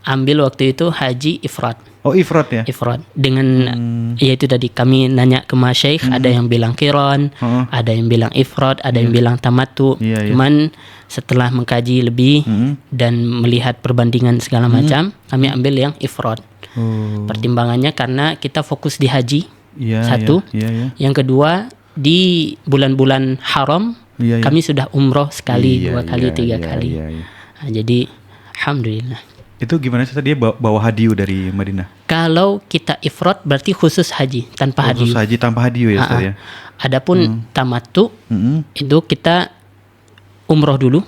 ambil waktu itu haji ifrad. Oh, ifrad ya? Ifrad dengan yaitu tadi kami nanya ke masyaikh, ada yang bilang kiron, ada yang bilang ifrad, ada yang bilang tamattu. Cuman setelah mengkaji lebih dan melihat perbandingan segala macam, kami ambil yang ifrad. Pertimbangannya karena kita fokus di haji. Satu. Yang kedua, di bulan-bulan haram kami sudah umroh sekali, 2 kali, 3 kali. Nah, jadi alhamdulillah. Itu gimana sih dia bawa hadiu dari Madinah? Kalau kita ifrad berarti khusus haji tanpa hadiu. Khusus haji tanpa hadiu ya Ustaz ya. Adapun tamattu itu kita umroh dulu.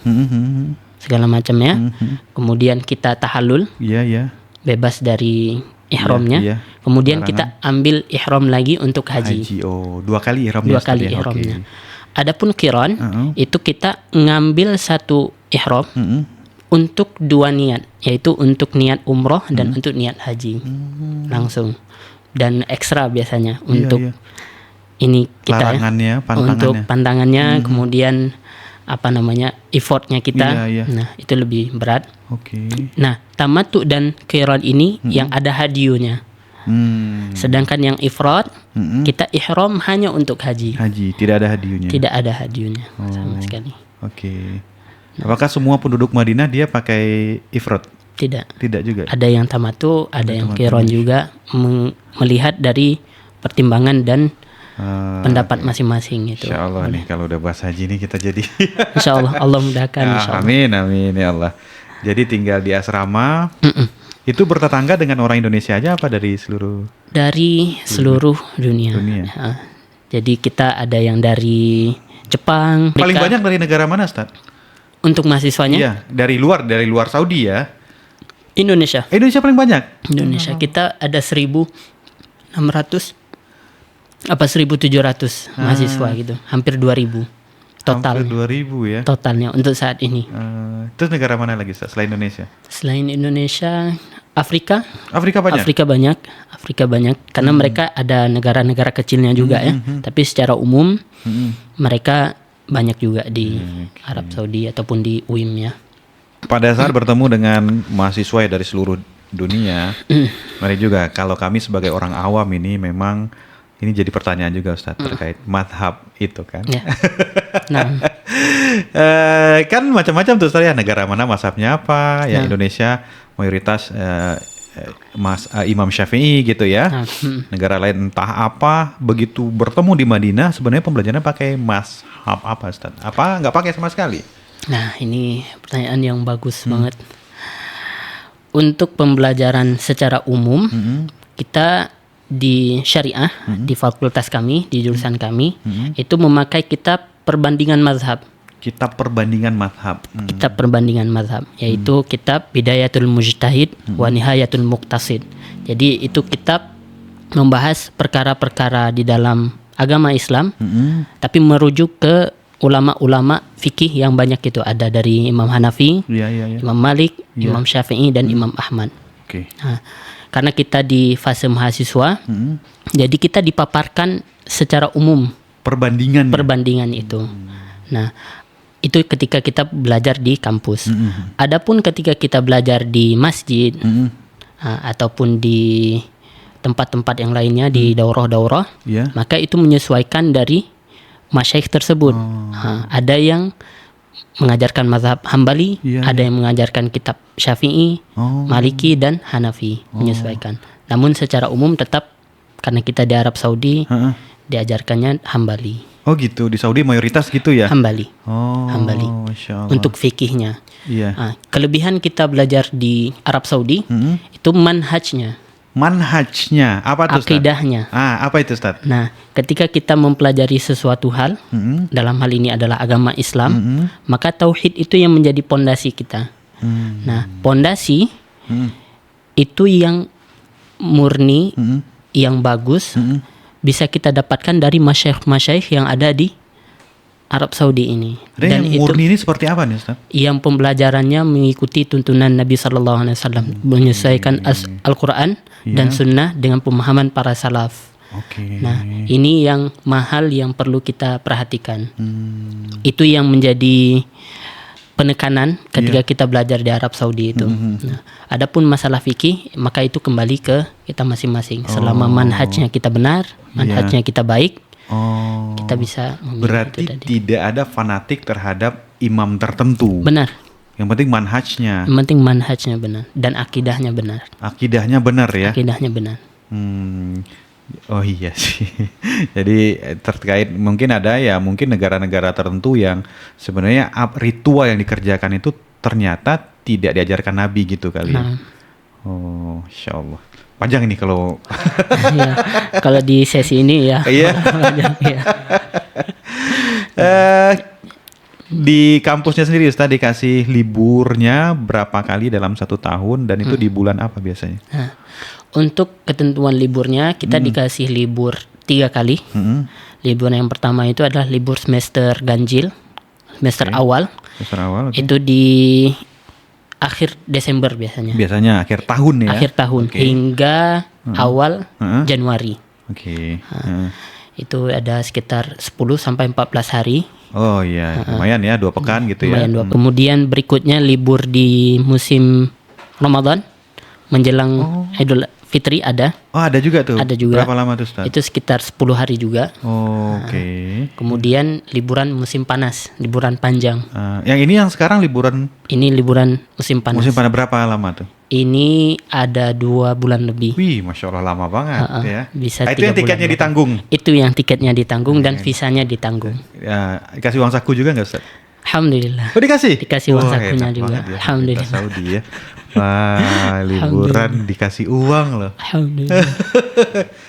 Segala macamnya. Kemudian kita tahallul. Iya. Bebas dari ihramnya. Kemudian kita ambil ihram lagi untuk haji. Oh, 2 kali ihramnya. 2 kali ihramnya. Adapun qiran itu kita ngambil satu ihram untuk 2 niat, yaitu untuk niat umroh dan untuk niat haji langsung. Dan ekstra biasanya untuk ini kita pantangannya. Untuk pantangannya, kemudian effortnya kita. Nah, itu lebih berat. Nah, tamattu dan qiran ini yang ada hadiunya. Sedangkan yang ifrad kita ihram hanya untuk haji. Tidak ada hadiunya. Tidak ada hadiunya sama sekali. Apakah semua penduduk Madinah dia pakai ifrad? Tidak juga. Ada yang tamattu, ada yang qiran juga, melihat dari pertimbangan dan pendapat masing-masing itu. Insya Allah nih kalau udah bahas haji nih kita jadi. Insya Allah, Allah mudahkan. Amin ya Allah. Jadi tinggal di asrama. Itu bertetangga dengan orang Indonesia aja apa dari seluruh? Dari seluruh dunia. Jadi kita ada yang dari Jepang. Paling banyak dari negara mana, Ustaz? Untuk mahasiswanya? Iya, dari luar Saudi ya. Indonesia. Indonesia paling banyak. Indonesia kita ada 1.600 apa 1.700 mahasiswa gitu, hampir 2.000. total. Hampir 2000 ya. Totalnya untuk saat ini. Terus negara mana lagi Ustaz, selain Indonesia? Selain Indonesia, Afrika. Afrika banyak? Afrika banyak. Karena mereka ada negara-negara kecilnya juga ya. Tapi secara umum mereka banyak juga di Arab Saudi ataupun di UIM ya. Pada saat bertemu dengan mahasiswa dari seluruh dunia, mari juga kalau kami sebagai orang awam ini memang ini jadi pertanyaan juga Ustaz terkait madhab itu kan. Ya. Nah, kan macam-macam tuh Ustaz ya, negara mana mazhabnya apa, ya Indonesia mayoritas Imam Syafi'i gitu ya. Negara lain entah apa, begitu bertemu di Madinah sebenarnya pembelajarannya pakai mazhab apa Ustaz? Apa nggak pakai sama sekali? Nah, ini pertanyaan yang bagus banget. Untuk pembelajaran secara umum, kita di syariah, di fakultas kami, di jurusan kami, itu memakai kitab perbandingan mazhab. Kitab perbandingan mazhab. Kitab perbandingan mazhab, yaitu kitab Bidayatul Mujtahid wa Nihayatul Muqtasid. Jadi itu kitab membahas perkara-perkara di dalam agama Islam, tapi merujuk ke ulama-ulama fikih yang banyak itu, ada dari Imam Hanafi, Imam Malik, Imam Syafi'i dan Imam Ahmad. Nah, karena kita di fase mahasiswa, jadi kita dipaparkan secara umum perbandingan itu. Nah, itu ketika kita belajar di kampus. Adapun ketika kita belajar di masjid ataupun di tempat-tempat yang lainnya, di daurah-daurah, maka itu menyesuaikan dari masyaikh tersebut. Ada yang mengajarkan mazhab Hambali, ada yang mengajarkan kitab Syafi'i, Maliki dan Hanafi, menyesuaikan. Namun secara umum tetap karena kita di Arab Saudi diajarkannya Hambali. Oh gitu, di Saudi mayoritas gitu ya? Hambali. Hambali. Masya Allah. Untuk fikihnya. Kelebihan kita belajar di Arab Saudi itu manhajnya. Manhajnya apa tuh Ustaz? Akidahnya. Apa itu Ustaz? Nah, ketika kita mempelajari sesuatu hal, dalam hal ini adalah agama Islam, maka tauhid itu yang menjadi pondasi kita. Nah, pondasi itu yang murni, yang bagus, bisa kita dapatkan dari masyaikh-masyaikh yang ada di Arab Saudi ini. Dan yang murni ini seperti apa nih Ustaz? Yang pembelajarannya mengikuti tuntunan Nabi SAW, menyesuaikan Al-Quran dan Sunnah dengan pemahaman para salaf. Nah, ini yang mahal yang perlu kita perhatikan. Itu yang menjadi penekanan ketika kita belajar di Arab Saudi itu. Nah, adapun masalah fikih, maka itu kembali ke kita masing-masing. Selama manhajnya kita benar, manhajnya kita baik, kita bisa memilih. Berarti tidak ada fanatik terhadap imam tertentu. Benar. Yang penting manhajnya. Yang penting manhajnya benar dan akidahnya benar. Akidahnya benar ya. Akidahnya benar. Oh iya sih. Jadi terkait mungkin ada ya mungkin negara-negara tertentu yang sebenarnya ritual yang dikerjakan itu ternyata tidak diajarkan Nabi gitu kali ya. Oh, Insya Allah. Panjang ini kalau ya, kalau di sesi ini ya. Iya. Di kampusnya sendiri Ustaz dikasih liburnya berapa kali dalam 1 tahun dan itu di bulan apa biasanya? Nah, untuk ketentuan liburnya kita dikasih libur 3 kali. Libur yang pertama itu adalah libur semester ganjil, semester awal. Semester awal. Itu di akhir Desember biasanya. Biasanya akhir tahun ya. Akhir tahun hingga awal Januari. Itu ada sekitar 10 sampai 14 hari. Oh iya, lumayan ya 2 pekan gitu ya. Lumayan 2. Kemudian berikutnya libur di musim Ramadan menjelang Idul Fitri ada. Oh, ada juga tuh. Ada juga. Berapa lama tuh Ustaz? Itu sekitar 10 hari juga. Kemudian liburan musim panas, liburan panjang. Yang ini yang sekarang liburan? Ini liburan musim panas. Musim panas berapa lama tuh? Ini ada 2 bulan lebih. Wih, Masya Allah lama banget ya. Bisa itu yang tiketnya ditanggung? Itu yang tiketnya ditanggung dan visanya ditanggung. Ya, dikasih uang saku juga nggak Ustaz? Alhamdulillah. Oh dikasih? Dikasih uang sakunya juga. Ya, Alhamdulillah. Saudi ya. Wah, liburan dikasih uang loh. Alhamdulillah.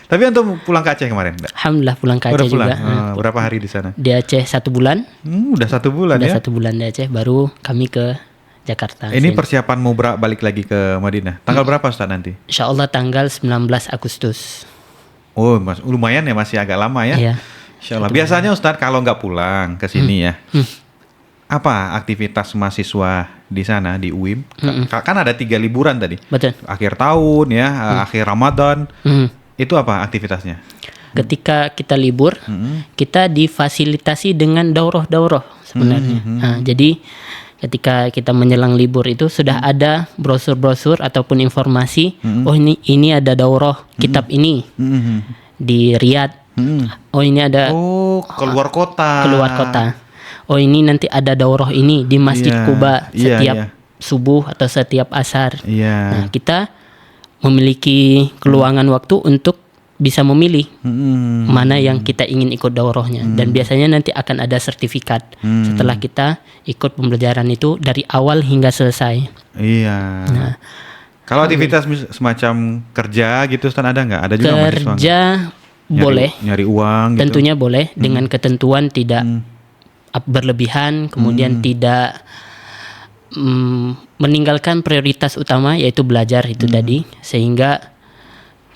Tapi untuk pulang ke Aceh kemarin? Alhamdulillah pulang ke Aceh juga. Berapa hari di sana? Di Aceh 1 bulan. Udah 1 bulan ya? Udah 1 bulan di Aceh, baru kami ke Jakarta. Ini persiapan mau balik lagi ke Madinah. Tanggal berapa Ustaz nanti? Insya Allah tanggal 19 Agustus. Oh, lumayan ya, masih agak lama ya? Iya. Insyaallah. Biasanya Ustadz kalau nggak pulang ke sini ya, apa aktivitas mahasiswa di sana di UIM? Kan ada 3 liburan tadi. Betul. Akhir tahun ya, akhir Ramadan. Itu apa aktivitasnya? Ketika kita libur, kita difasilitasi dengan daurah-daurah sebenarnya. Nah, jadi ketika kita menjelang libur itu sudah ada brosur-brosur ataupun informasi, oh ini ada daurah kitab ini di Riyadh. Oh ini ada Keluar kota. Oh ini nanti ada daurah ini di Masjid Iya, Quba iya, setiap iya. subuh atau setiap asar. Iya. Nah, kita memiliki keluangan waktu untuk bisa memilih mana yang kita ingin ikut daurahnya, dan biasanya nanti akan ada sertifikat setelah kita ikut pembelajaran itu dari awal hingga selesai. Iya. Nah, Kalau aktivitas semacam kerja gitu Ustaz ada nggak? Ada juga mahasiswa nggak? kerja boleh, nyari uang gitu. tentunya boleh dengan ketentuan tidak berlebihan, kemudian tidak meninggalkan prioritas utama yaitu belajar itu tadi, sehingga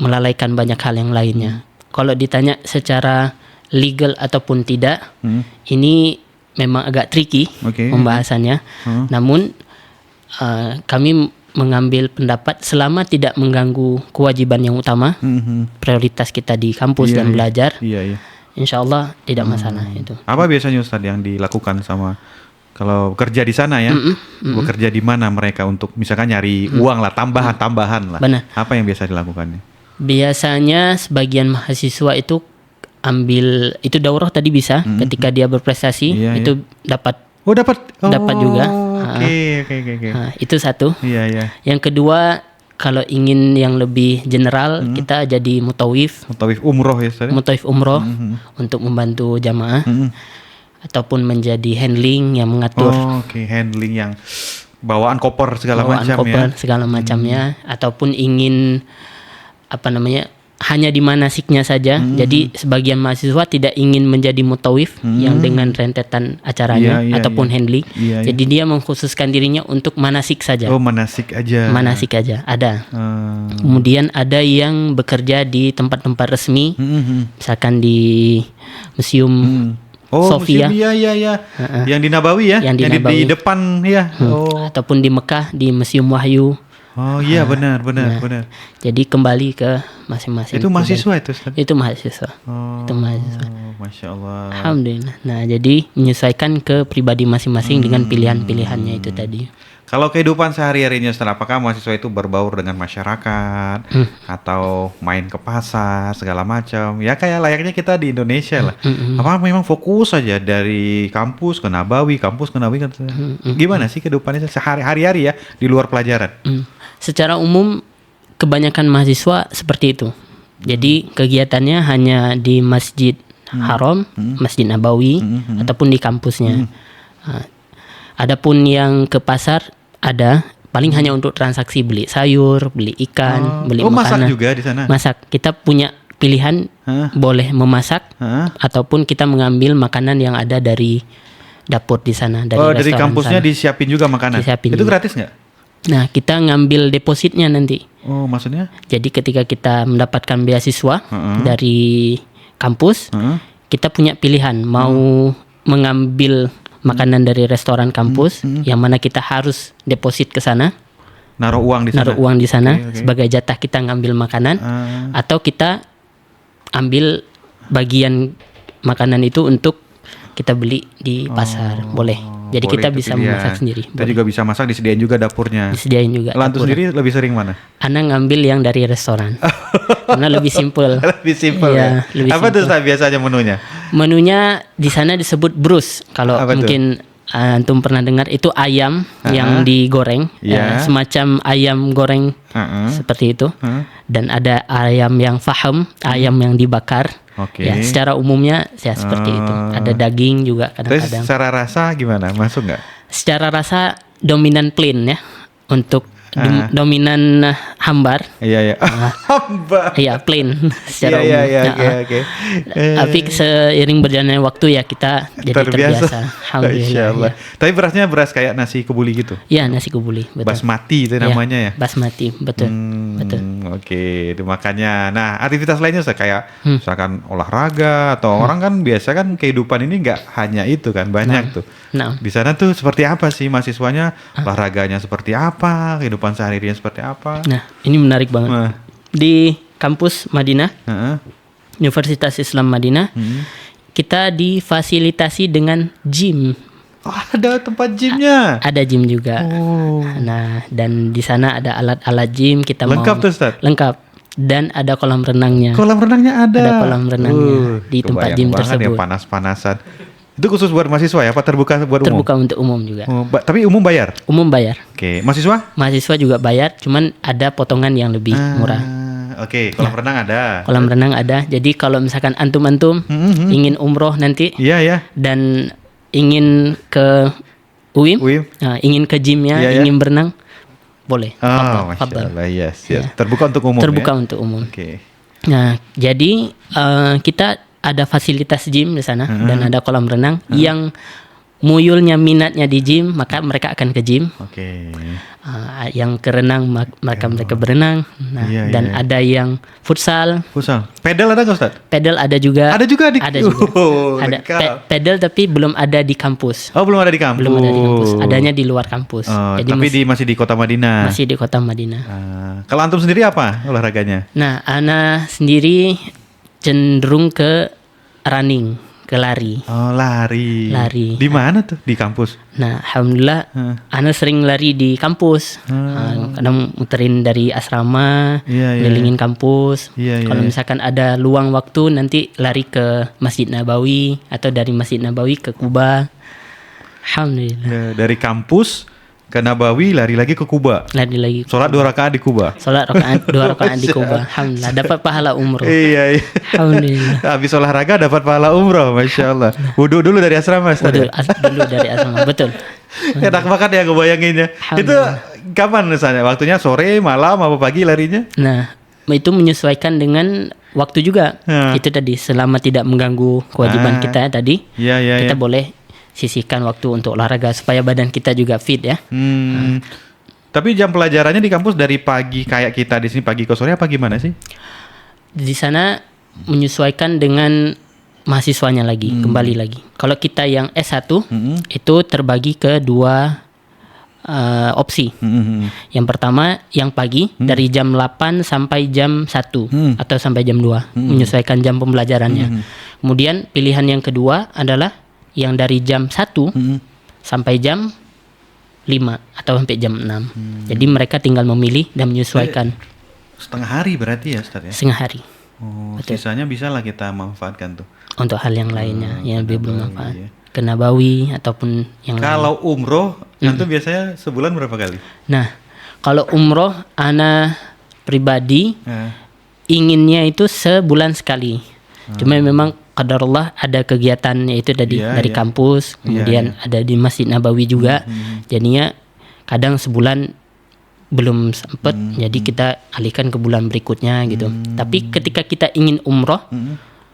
melalaikan banyak hal yang lainnya. Kalau ditanya secara legal ataupun tidak, ini memang agak tricky pembahasannya. Namun kami mengambil pendapat selama tidak mengganggu kewajiban yang utama, prioritas kita di kampus dan belajar, insya Allah tidak masalah itu. Apa biasanya Ustaz yang dilakukan sama kalau kerja di sana ya? Bekerja di mana mereka untuk misalkan nyari uang lah, tambahan lah. Benar. Apa yang biasa dilakukannya? Biasanya sebagian mahasiswa itu ambil itu daurah tadi bisa ketika dia berprestasi itu dapat dapat juga. Oke. Nah, itu satu. Iya. Yang kedua, kalau ingin yang lebih general, kita jadi mutawif umroh ya Ustaz. Mutawif umroh untuk membantu jamaah, ataupun menjadi handling yang mengatur handling yang bawaan koper segala macamnya, ataupun ingin hanya di manasiknya saja. Jadi sebagian mahasiswa tidak ingin menjadi mutawif yang dengan rentetan acaranya ataupun handling. Jadi dia mengkhususkan dirinya untuk manasik saja. Manasik aja. Ada. Kemudian ada yang bekerja di tempat-tempat resmi, misalkan di Museum Sofia. Iya. Yang di Nabawi ya? Yang di depan ya. Ataupun di Mekah di Museum Wahyu. Oh iya benar. Jadi kembali ke masing-masing. Itu mahasiswa itu Ustaz? Itu mahasiswa. Masya Allah. Alhamdulillah. Nah, jadi menyesuaikan ke pribadi masing-masing dengan pilihan-pilihannya itu tadi. Kalau kehidupan sehari-harinya Ustaz, apakah mahasiswa itu berbaur dengan masyarakat atau main ke pasar segala macam? Ya kayak layaknya kita di Indonesia lah. Apa memang fokus saja dari kampus ke Nabawi? Gimana sih kehidupannya sehari-hari ya di luar pelajaran? Secara umum kebanyakan mahasiswa seperti itu. Jadi kegiatannya hanya di Masjid Haram, Masjid Nabawi, ataupun di kampusnya. Adapun yang ke pasar ada paling hanya untuk transaksi beli sayur, beli ikan, beli makanan. Masak juga di sana? Masak. Kita punya pilihan boleh memasak ataupun kita mengambil makanan yang ada dari dapur di sana, dari restoran dari kampusnya sana. Disiapin juga makanan? Disiapin itu juga. Gratis nggak? Nah, kita ngambil depositnya nanti. Maksudnya? Jadi ketika kita mendapatkan beasiswa dari kampus, kita punya pilihan mau mengambil makanan dari restoran kampus, yang mana kita harus deposit ke sana, naruh uang di sana, sebagai jatah kita ngambil makanan, atau kita ambil bagian makanan itu untuk kita beli di pasar, boleh. Jadi kita bisa memasak sendiri. Kita juga bisa masak, disediain juga dapurnya. Disediain juga. Lantu sendiri lebih sering mana? Ana ngambil yang dari restoran. Karena lebih simpel. Lebih simpel ya. Apa tuh biasanya menunya? Menunya di sana disebut brus. Kalau mungkin antum pernah dengar, itu ayam yang digoreng, semacam ayam goreng seperti itu. Dan ada ayam yang faham, ayam yang dibakar. Ya, secara umumnya ya seperti itu. Ada daging juga kadang-kadang. Terus secara rasa gimana? Masuk nggak? Secara rasa dominan plain ya. Untuk dominan hambar. Iya, iya. Hamba. Iya, plain secara umum. Iya, Nah, oke. Tapi seiring berjalannya waktu ya kita jadi terbiasa. Alhamdulillah. Insyaallah. Ya. Tapi berasnya beras kayak nasi kebuli gitu. Iya, nasi kebuli, betul. Basmati itu namanya ya. Basmati, betul. Betul. Oke, itu makanya. Nah, aktivitas lainnya kayak misalkan olahraga atau orang kan biasa kan kehidupan ini nggak hanya itu kan, banyak tuh. Nah, Di sana tuh seperti apa sih mahasiswanya? Olahraganya seperti apa? Kehidupan sehari-harinya seperti apa? nah, ini menarik banget. Nah, Di kampus Madinah, heeh. Universitas Islam Madinah, kita difasilitasi dengan gym. Oh, ada tempat gymnya. Ada gym juga. Oh. Nah, dan di sana ada alat-alat gym kita Lengkap mau tuh, Ustaz? lengkap. Dan ada kolam renangnya. Kolam renangnya ada. Ada kolam renangnya di tempat kebayang gym banget tersebut. Ya, panas-panasan. Itu khusus buat mahasiswa ya? Apa terbuka buat umum? Terbuka untuk umum juga. Oh, tapi umum bayar? Umum bayar. Oke, mahasiswa? Mahasiswa juga bayar, cuman ada potongan yang lebih murah. Oke, kolam renang ada. Kolam renang ada. Jadi kalau misalkan antum-antum ingin umroh nanti Iya, ya. dan ingin ke UIM, UIM. nah, ingin ke gymnya, Iya, iya. ingin berenang, boleh. Oh, Masya Fadal. Allah, yes. Ya. Terbuka untuk umum Terbuka ya? untuk umum. Oke. Nah, jadi kita ada fasilitas gym di sana dan ada kolam renang yang muyulnya minatnya di gym, maka mereka akan ke gym. Oke. Yang ke renang mereka berenang. Nah, Iya, dan iya. ada yang futsal, Futsal. Pedal ada nggak, Ustaz? pedal ada juga. Ada juga di Ada juga. Oh, Ada lengkap. pedal tapi belum ada di kampus. Oh, belum ada di kampus. Belum ada di kampus. Adanya di luar kampus. Oh, Jadi tapi masih di Kota Madinah. masih di kota Madinah. Kalau antum sendiri apa olahraganya? Nah, ana sendiri cenderung ke running, ke lari. Oh, lari. Lari. Di mana tuh? Di kampus. Nah, alhamdulillah ana sering lari di kampus. Kadang muterin dari asrama, Iya, iya. ngelilingin kampus. Iya, iya, Kalau iya. misalkan ada luang waktu nanti lari ke Masjid Nabawi atau dari Masjid Nabawi ke Kuba. Alhamdulillah. Ya, dari kampus ke Nabawi lari lagi ke Kuba. Lari lagi. Sholat 2 rakaat di Kuba. Salat rakaat 2 rakaat di Kuba. Alhamdulillah dapat pahala umroh. Iya, iya. Alhamdulillah. Habis olahraga dapat pahala umroh, Masya Allah. Wudhu dulu dari asrama, Ustaz. Dulu, dulu dari asrama, betul. Enak banget ya kebayanginnya. Itu kapan misalnya? Waktunya sore, malam, apa pagi larinya? Nah, itu menyesuaikan dengan waktu juga. Itu tadi selama tidak mengganggu kewajiban kita tadi, Iya, iya, kita iya. boleh sisihkan waktu untuk olahraga supaya badan kita juga fit ya. Tapi jam pelajarannya di kampus dari pagi kayak kita di sini pagi ke sore apa gimana sih? Di sana menyesuaikan dengan mahasiswanya lagi, kembali lagi. Kalau kita yang S1 itu terbagi ke 2 opsi. Yang pertama yang pagi dari jam 8 sampai jam 1 atau sampai jam 2, menyesuaikan jam pembelajarannya. Kemudian pilihan yang kedua adalah yang dari jam 1 sampai jam 5 atau sampai jam 6. Jadi mereka tinggal memilih dan menyesuaikan Setengah hari berarti ya, Ustaz ya? setengah hari Oh, sisanya bisa lah kita manfaatkan tuh. untuk hal yang lainnya yang lebih bermanfaat. iya. Ke Nabawi ataupun yang lain. Kalau umroh, antum biasanya sebulan berapa kali? Nah, kalau umroh ana pribadi inginnya itu sebulan sekali. Cuma memang qadarullah ada kegiatan yaitu tadi Iya, dari iya. kampus, kemudian ada di Masjid Nabawi juga. Jadinya kadang sebulan belum sempat, jadi kita alihkan ke bulan berikutnya gitu. Tapi ketika kita ingin umroh,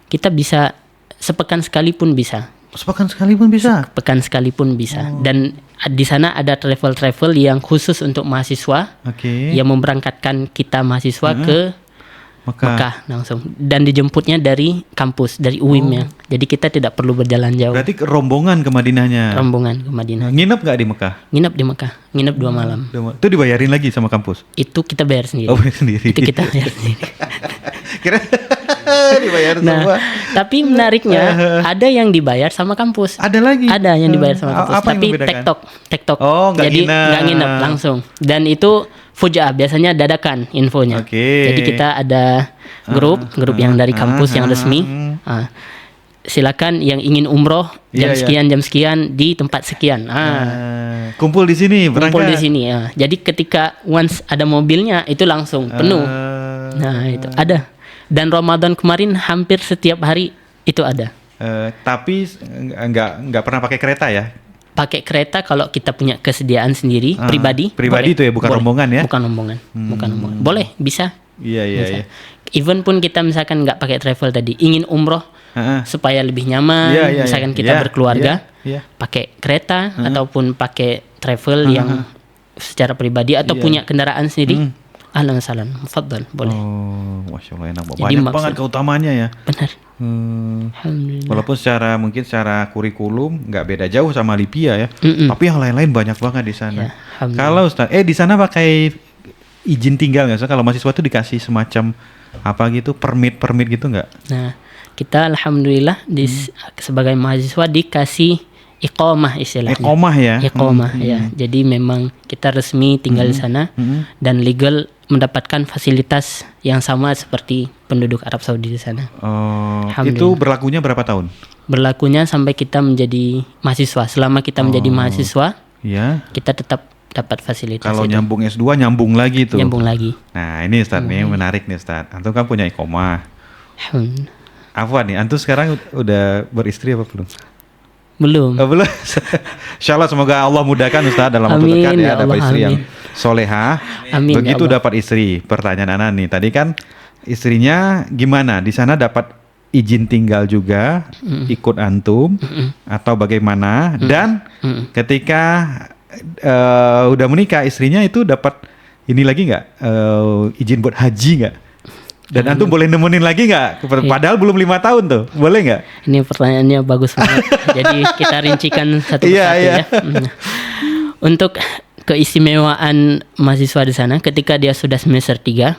kita bisa sepekan sekali pun bisa. Sepekan sekali pun bisa. Pekan sekalipun bisa. Dan di sana ada travel yang khusus untuk mahasiswa Oke. yang memberangkatkan kita mahasiswa ke Mekah langsung, dan dijemputnya dari kampus, dari UIM ya. Jadi kita tidak perlu berjalan jauh. Berarti rombongan ke Madinahnya. Rombongan ke Madinah. Nginep nggak di Mekah? Nginep di Mekah, nginep 2 malam. Itu dibayarin lagi sama kampus? Itu kita bayar sendiri. Oh, bayar sendiri. Itu kita bayar sendiri. Kira dibayar Nah, semua. tapi menariknya ada yang dibayar sama kampus. Ada lagi? Ada yang dibayar sama kampus, Apa yang tapi membedakan? tektok. Oh, nggak Jadi nginep. nggak nginep langsung. Dan itu fujaah, biasanya dadakan infonya. Oke. Jadi kita ada grup yang dari kampus yang resmi. Silakan yang ingin umroh Iya, iya. jam sekian di tempat sekian. Kumpul di sini, Kumpul di berangkat. sini ya. Jadi ketika once ada mobilnya itu langsung penuh. Nah, itu ada. Dan Ramadan kemarin hampir setiap hari itu ada. Tapi nggak pernah pakai kereta ya? pakai kereta kalau kita punya kesediaan sendiri pribadi. Pribadi boleh. itu ya, bukan Boleh. rombongan ya? Bukan rombongan. Bukan rombongan. Boleh, bisa. Iya, iya, Bisa. iya. Even pun kita misalkan nggak pakai travel tadi, ingin umroh supaya lebih nyaman, Iya, iya, misalkan iya. kita Iya, berkeluarga, iya, iya. pakai kereta ataupun pakai travel yang secara pribadi atau Iya. punya kendaraan sendiri, ahlan wa sahlan, mufaddal, boleh. Oh, Masya Allah, enak. Jadi Banyak maksud- banget keutamaannya ya. Benar. Hmm. Alhamdulillah. Walaupun mungkin secara kurikulum nggak beda jauh sama Libya ya, tapi yang lain-lain banyak banget di sana. Ya, alhamdulillah. Kalau Ustaz, di sana pakai izin tinggal nggak? Ustaz? Kalau mahasiswa tuh dikasih semacam apa gitu, permit gitu nggak? Nah, kita alhamdulillah sebagai mahasiswa dikasih iqamah istilahnya. Iqamah ya? Iqamah ya. Jadi memang kita resmi tinggal di sana dan legal mendapatkan fasilitas yang sama seperti penduduk Arab Saudi di sana. Oh, Alhamdulillah. itu berlakunya berapa tahun? Berlakunya sampai kita menjadi mahasiswa. Selama kita menjadi mahasiswa, Ya. kita tetap dapat fasilitas Kalau itu. nyambung S2 nyambung lagi tuh. Nyambung lagi. Nah, ini Ustaz nih menarik nih Ustaz. Antum kan punya iqamah. Alhamdulillah. Afwan nih, antum sekarang udah beristri apa belum? Belum. Oh, belum. Insyaallah semoga Allah mudahkan Ustaz dalam waktu Amin, dekat ya, ya dapat Allah, istri yang amin. solehah. Amin, ya Begitu Allah. dapat istri, pertanyaan Ana nih. Tadi kan istrinya gimana? Di sana dapat izin tinggal juga, ikut antum atau bagaimana? Dan ketika udah menikah istrinya itu dapat ini lagi nggak? Izin buat haji nggak? Dan antum boleh nemenin lagi nggak? Padahal belum 5 tahun tuh, boleh nggak? Ini pertanyaannya bagus banget. Jadi kita rincikan satu Iya, persatu iya. ya. Untuk keistimewaan mahasiswa di sana, ketika dia sudah semester 3,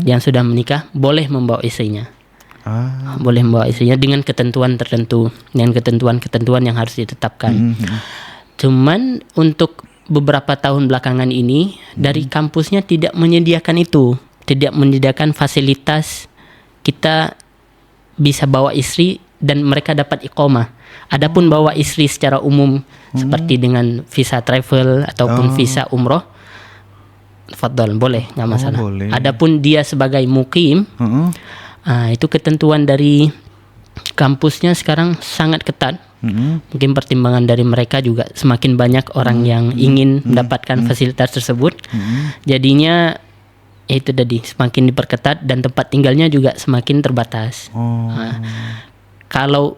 yang sudah menikah, boleh membawa istrinya. Ah. Boleh membawa istrinya dengan ketentuan tertentu, dengan ketentuan-ketentuan yang harus ditetapkan. Cuman untuk beberapa tahun belakangan ini, dari kampusnya tidak menyediakan itu. Tidak menyediakan fasilitas kita bisa bawa istri dan mereka dapat iqamah. Adapun bawa istri secara umum seperti dengan visa travel ataupun visa umroh, fadhal, boleh, nggak masalah. boleh. Adapun dia sebagai mukim, itu ketentuan dari kampusnya sekarang sangat ketat. Mungkin pertimbangan dari mereka juga semakin banyak orang yang ingin mendapatkan fasilitas tersebut. Jadinya itu tadi semakin diperketat dan tempat tinggalnya juga semakin terbatas. Kalau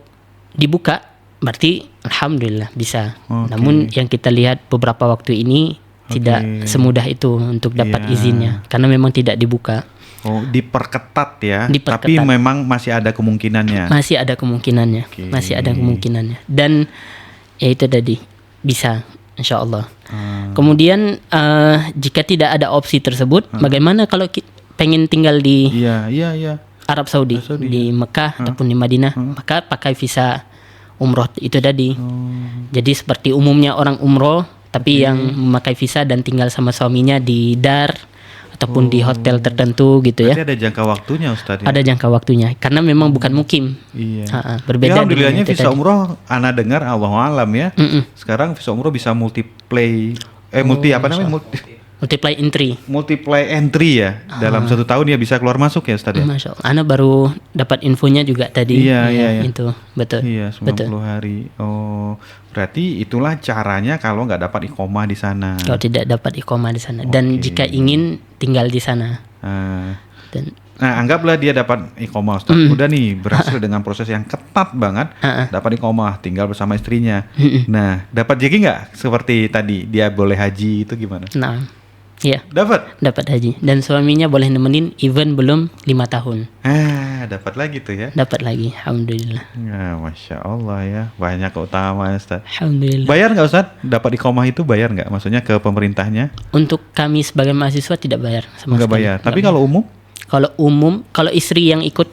dibuka berarti alhamdulillah bisa. Namun yang kita lihat beberapa waktu ini tidak semudah itu untuk dapat izinnya karena memang tidak dibuka. Oh, diperketat ya. Diperketat. Tapi memang masih ada kemungkinannya. Masih ada kemungkinannya. Masih ada kemungkinannya. Dan ya itu tadi bisa insya Allah. Kemudian jika tidak ada opsi tersebut, bagaimana kalau pengen tinggal di Iya. Arab Saudi, di Mekah ataupun di Madinah, maka pakai visa umroh itu tadi. Jadi seperti umumnya orang umroh, tapi yang memakai visa dan tinggal sama suaminya di dar ataupun di hotel tertentu gitu ya. Berarti ada jangka waktunya Ustaz. Ya? Ada jangka waktunya karena memang bukan mukim. Iya. Berbeda Ya, alhamdulillahnya dengan itu visa tadi. umroh ana dengar Allah alam ya. Sekarang visa umroh bisa multiply Multiply entry. multiply entry ya. Dalam 1 tahun ya bisa keluar masuk ya Ustaz ya. Masya Allah. Ana baru dapat infonya juga tadi. Iya. Itu betul. Iya, 90 hari. Oh, berarti itulah caranya kalau nggak dapat iqamah di sana. Kalau tidak dapat iqamah di sana dan jika ingin tinggal di sana. Dan Nah, anggaplah dia dapat iqamah Ustaz. Udah nih berhasil dengan proses yang ketat banget. Dapat iqamah, tinggal bersama istrinya. Nah, dapat JG nggak? Seperti tadi dia boleh haji itu gimana? nah, iya, Dapat. dapat haji dan suaminya boleh nemenin even belum 5 tahun. Dapat lagi tuh ya. Dapat lagi, alhamdulillah. Ya, Masya Allah ya. Banyak keutamaan Ustaz. Alhamdulillah. Bayar nggak Ustaz? Dapat iqamah itu bayar nggak? Maksudnya ke pemerintahnya? Untuk kami sebagai mahasiswa tidak bayar sama Nggak sekali. bayar. Tapi kalau umum? Kalau istri yang ikut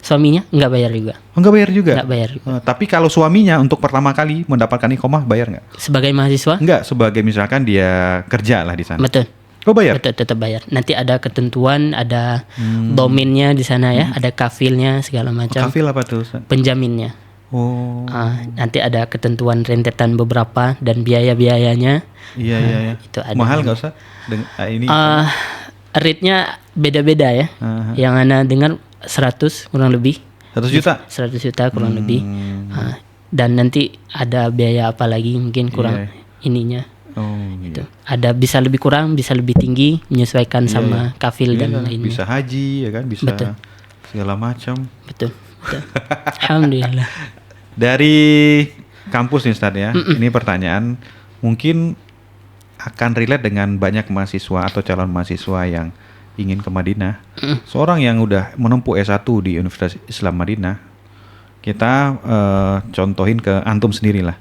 suaminya nggak bayar juga. Nggak bayar juga? Nggak bayar juga. Tapi kalau suaminya untuk pertama kali mendapatkan iqamah bayar nggak? Sebagai mahasiswa? Enggak, sebagai misalkan dia kerja lah di sana. Betul. Oh bayar? Betul, tetap bayar. Nanti ada ketentuan, ada domainnya di sana ya, ada kafilnya segala macam. Kafil apa tuh Ustaz? Penjaminnya. Oh. Nanti ada ketentuan rentetan beberapa dan biaya-biayanya. Iya. Itu ada. Mahal nggak Ustaz? Ini Rate-nya beda-beda ya. Yang Ana dengar 100 kurang lebih. 100 juta? 100 juta kurang lebih. dan nanti ada biaya apa lagi mungkin kurang ininya. Iya. Ada bisa lebih kurang, bisa lebih tinggi, menyesuaikan sama kafil dan lainnya. Bisa haji ya kan, bisa segala macam. Betul. Alhamdulillah. Dari kampus nih Ustaz ya, ini pertanyaan mungkin akan relate dengan banyak mahasiswa atau calon mahasiswa yang ingin ke Madinah. Seorang yang udah menempuh S1 di Universitas Islam Madinah, kita contohin ke antum sendirilah.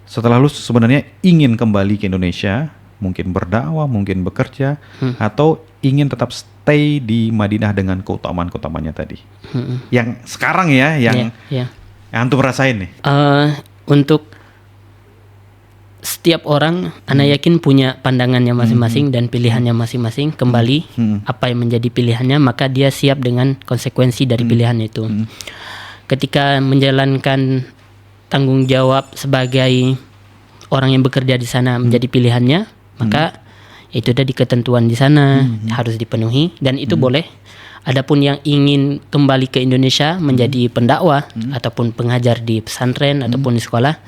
Setelah lulus sebenarnya ingin kembali ke Indonesia, mungkin berdakwah, mungkin bekerja, atau ingin tetap stay di Madinah dengan keutamaan-keutamanya tadi. Yang sekarang ya, yang antum rasain nih. Untuk setiap orang, ana yakin punya pandangannya masing-masing dan pilihannya masing-masing. Kembali apa yang menjadi pilihannya, maka dia siap dengan konsekuensi dari pilihan itu. Ketika menjalankan tanggung jawab sebagai orang yang bekerja di sana menjadi pilihannya, maka itu tadi ketentuan di sana harus dipenuhi dan itu boleh. Adapun yang ingin kembali ke Indonesia menjadi pendakwah ataupun pengajar di pesantren ataupun di sekolah,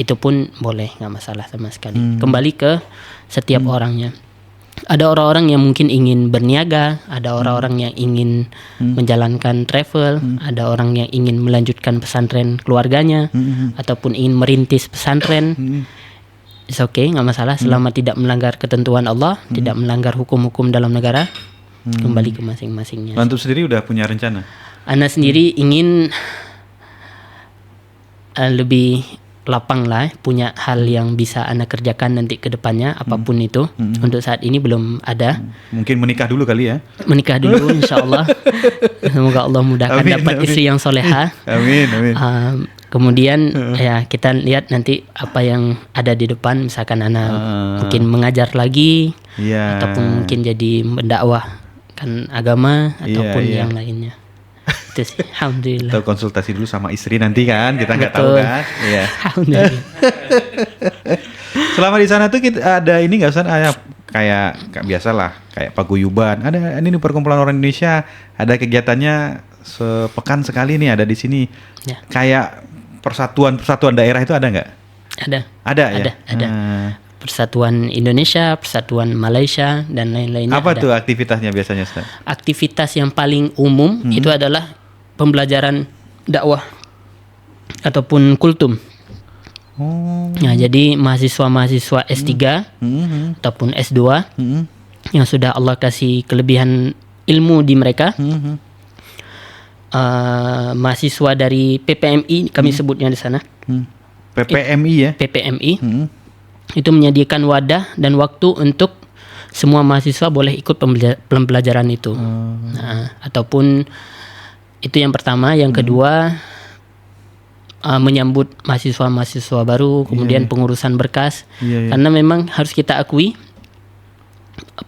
itu pun boleh, nggak masalah sama sekali. Kembali ke setiap orangnya. Ada orang-orang yang mungkin ingin berniaga, ada orang-orang yang ingin menjalankan travel, ada orang yang ingin melanjutkan pesantren keluarganya, ataupun ingin merintis pesantren. It's okay, nggak masalah selama tidak melanggar ketentuan Allah, tidak melanggar hukum-hukum dalam negara. Kembali ke masing-masingnya. Antum sendiri udah punya rencana? Ana sendiri ingin lebih lapang lah, punya hal yang bisa ana kerjakan nanti ke depannya, apapun itu. Untuk saat ini belum ada. Mungkin menikah dulu kali ya? Menikah dulu insya Allah. Semoga Allah mudahkan dapat istri yang soleha. Amin. Kemudian ya kita lihat nanti apa yang ada di depan. Misalkan ana mungkin mengajar lagi, ataupun mungkin jadi mendakwahkan agama ataupun yang lainnya. Itu sih, alhamdulillah. Atau konsultasi dulu sama istri nanti kan, kita nggak tahu kan. Iya. Alhamdulillah. Selama di sana tuh kita ada ini nggak Ustaz, kayak biasalah kayak paguyuban. Ada ini perkumpulan orang Indonesia, ada kegiatannya sepekan sekali nih ada di sini. Ya. Kayak persatuan daerah itu ada nggak? Ada ya. Ada. Persatuan Indonesia, Persatuan Malaysia, dan lain-lainnya. Apa tuh aktivitasnya biasanya, Ustaz? Aktivitas yang paling umum itu adalah pembelajaran dakwah ataupun kultum. Nah, jadi mahasiswa-mahasiswa S3 ataupun S2 yang sudah Allah kasih kelebihan ilmu di mereka, mahasiswa dari PPMI kami sebutnya di sana. PPMI ya? PPMI. Itu menyediakan wadah dan waktu untuk semua mahasiswa boleh ikut pembelajaran itu. Nah, ataupun itu yang pertama, yang kedua menyambut mahasiswa baru, kemudian pengurusan berkas. Karena memang harus kita akui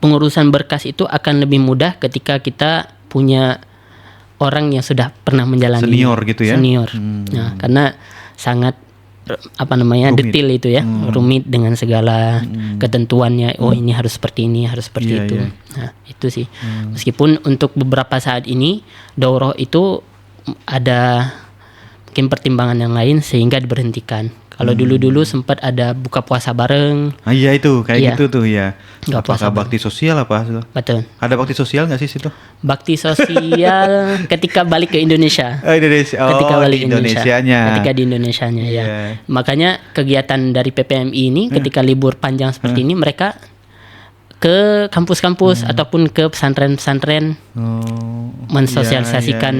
pengurusan berkas itu akan lebih mudah ketika kita punya orang yang sudah pernah menjalani, senior gitu ya. Nah, karena sangat rumit. Detail itu ya, rumit dengan segala ketentuannya. Oh, ini harus seperti ini, harus seperti itu. Nah, itu sih. Meskipun untuk beberapa saat ini daurah itu ada mungkin pertimbangan yang lain sehingga diberhentikan. Kalau dulu sempat ada buka puasa bareng. Iya itu kayak gitu tuh ya. Apakah bakti sosial apa? Betul. Ada bakti sosial nggak sih situ? Bakti sosial ketika balik ke Indonesia. Ketika balik di Indonesianya. Ketika di Indonesianya ya. Makanya kegiatan dari PPMI ini ketika libur panjang seperti ini mereka ke kampus-kampus ataupun ke pesantren-pesantren mensosialisasikan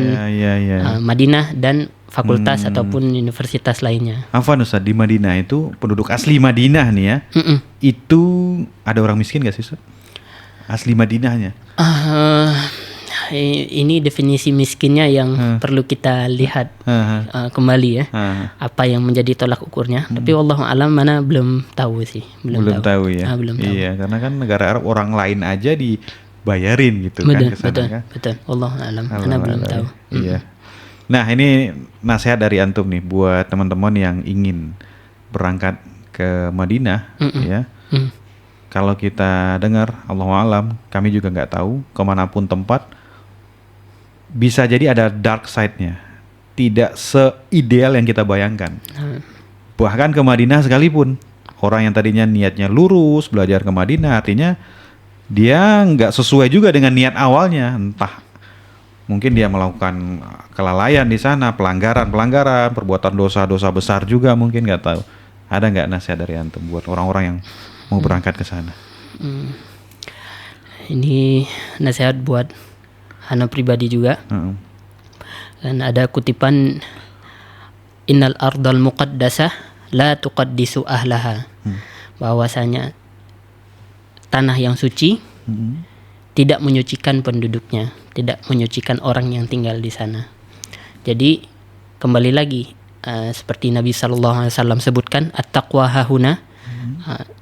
Madinah dan fakultas ataupun universitas lainnya. Afwan Ustaz, di Madinah itu penduduk asli Madinah nih ya, itu ada orang miskin gak sih Ustaz? Asli Madinahnya? Ini definisi miskinnya yang perlu kita lihat kembali ya. Apa yang menjadi tolak ukurnya. Tapi wallahu alam mana belum tahu sih. Belum tahu ya. Belum tahu. Iya, karena kan negara Arab orang lain aja dibayarin gitu kan kesana kan. Betul. Wallahu alam. Mana belum tahu. Iya. Nah, ini nasihat dari antum nih buat teman-teman yang ingin berangkat ke Madinah ya. Kalau kita dengar Allahu alam, kami juga nggak tahu kemanapun tempat bisa jadi ada dark side-nya. tidak seideal yang kita bayangkan. Bahkan ke Madinah sekalipun, orang yang tadinya niatnya lurus belajar ke Madinah, artinya dia nggak sesuai juga dengan niat awalnya. Entah mungkin dia melakukan kelalaian di sana, pelanggaran, perbuatan dosa besar juga mungkin, nggak tahu. Ada nggak nasihat dari antum buat orang-orang yang mau berangkat ke sana? Ini nasihat buat Hana pribadi juga. Dan ada kutipan, innal ardal muqaddasah la tuqaddisu ahlaha. Bahwasanya tanah yang suci tidak menyucikan penduduknya, tidak menyucikan orang yang tinggal di sana. Jadi kembali lagi seperti Nabi SAW sebutkan, at-taqwa hahuna.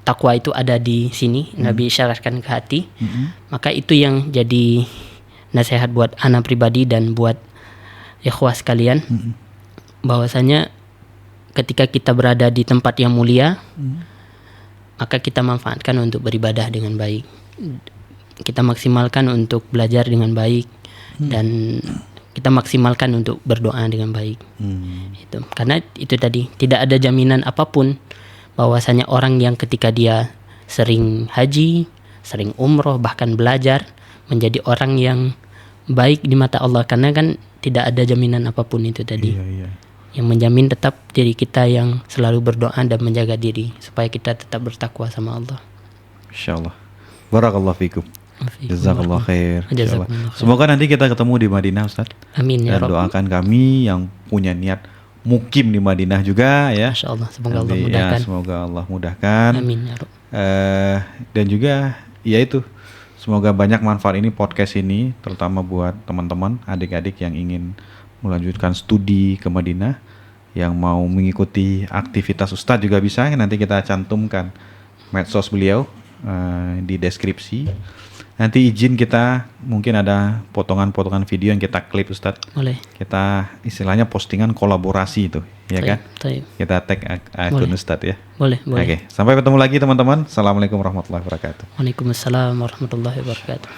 Takwa itu ada di sini, Nabi isyaratkan ke hati. Maka itu yang jadi nasihat buat ana pribadi dan buat ikhwah sekalian, bahwasanya ketika kita berada di tempat yang mulia, maka kita manfaatkan untuk beribadah dengan baik, kita maksimalkan untuk belajar dengan baik, dan kita maksimalkan untuk berdoa dengan baik. Itu karena itu tadi tidak ada jaminan apapun bahwasanya orang yang ketika dia sering haji, sering umroh, bahkan belajar, menjadi orang yang baik di mata Allah, karena kan tidak ada jaminan apapun itu tadi. Yang menjamin tetap diri kita yang selalu berdoa dan menjaga diri supaya kita tetap bertakwa sama Allah. Insyaallah. Barakallahu fikum. Jazakallah khair. Jazakumullah khair. Semoga nanti kita ketemu di Madinah, Ustaz. Amin ya Dan Rabb. doakan kami yang punya niat mukim di Madinah juga ya. Insyaallah, semoga Allah Nanti, mudahkan. ya, semoga Allah mudahkan. Amin ya Rabb. Dan juga ya itu, semoga banyak manfaat ini podcast ini, terutama buat teman-teman adik-adik yang ingin melanjutkan studi ke Madinah, yang mau mengikuti aktivitas Ustadz juga bisa. Nanti kita cantumkan medsos beliau di deskripsi. Nanti izin kita mungkin ada potongan-potongan video yang kita klip, Ustadz. Boleh. Kita istilahnya postingan kolaborasi itu, ya kan? Taib. Kita tag akun Ustadz ya. Boleh. Oke, sampai ketemu lagi teman-teman. Assalamualaikum warahmatullahi wabarakatuh. Waalaikumsalam warahmatullahi wabarakatuh.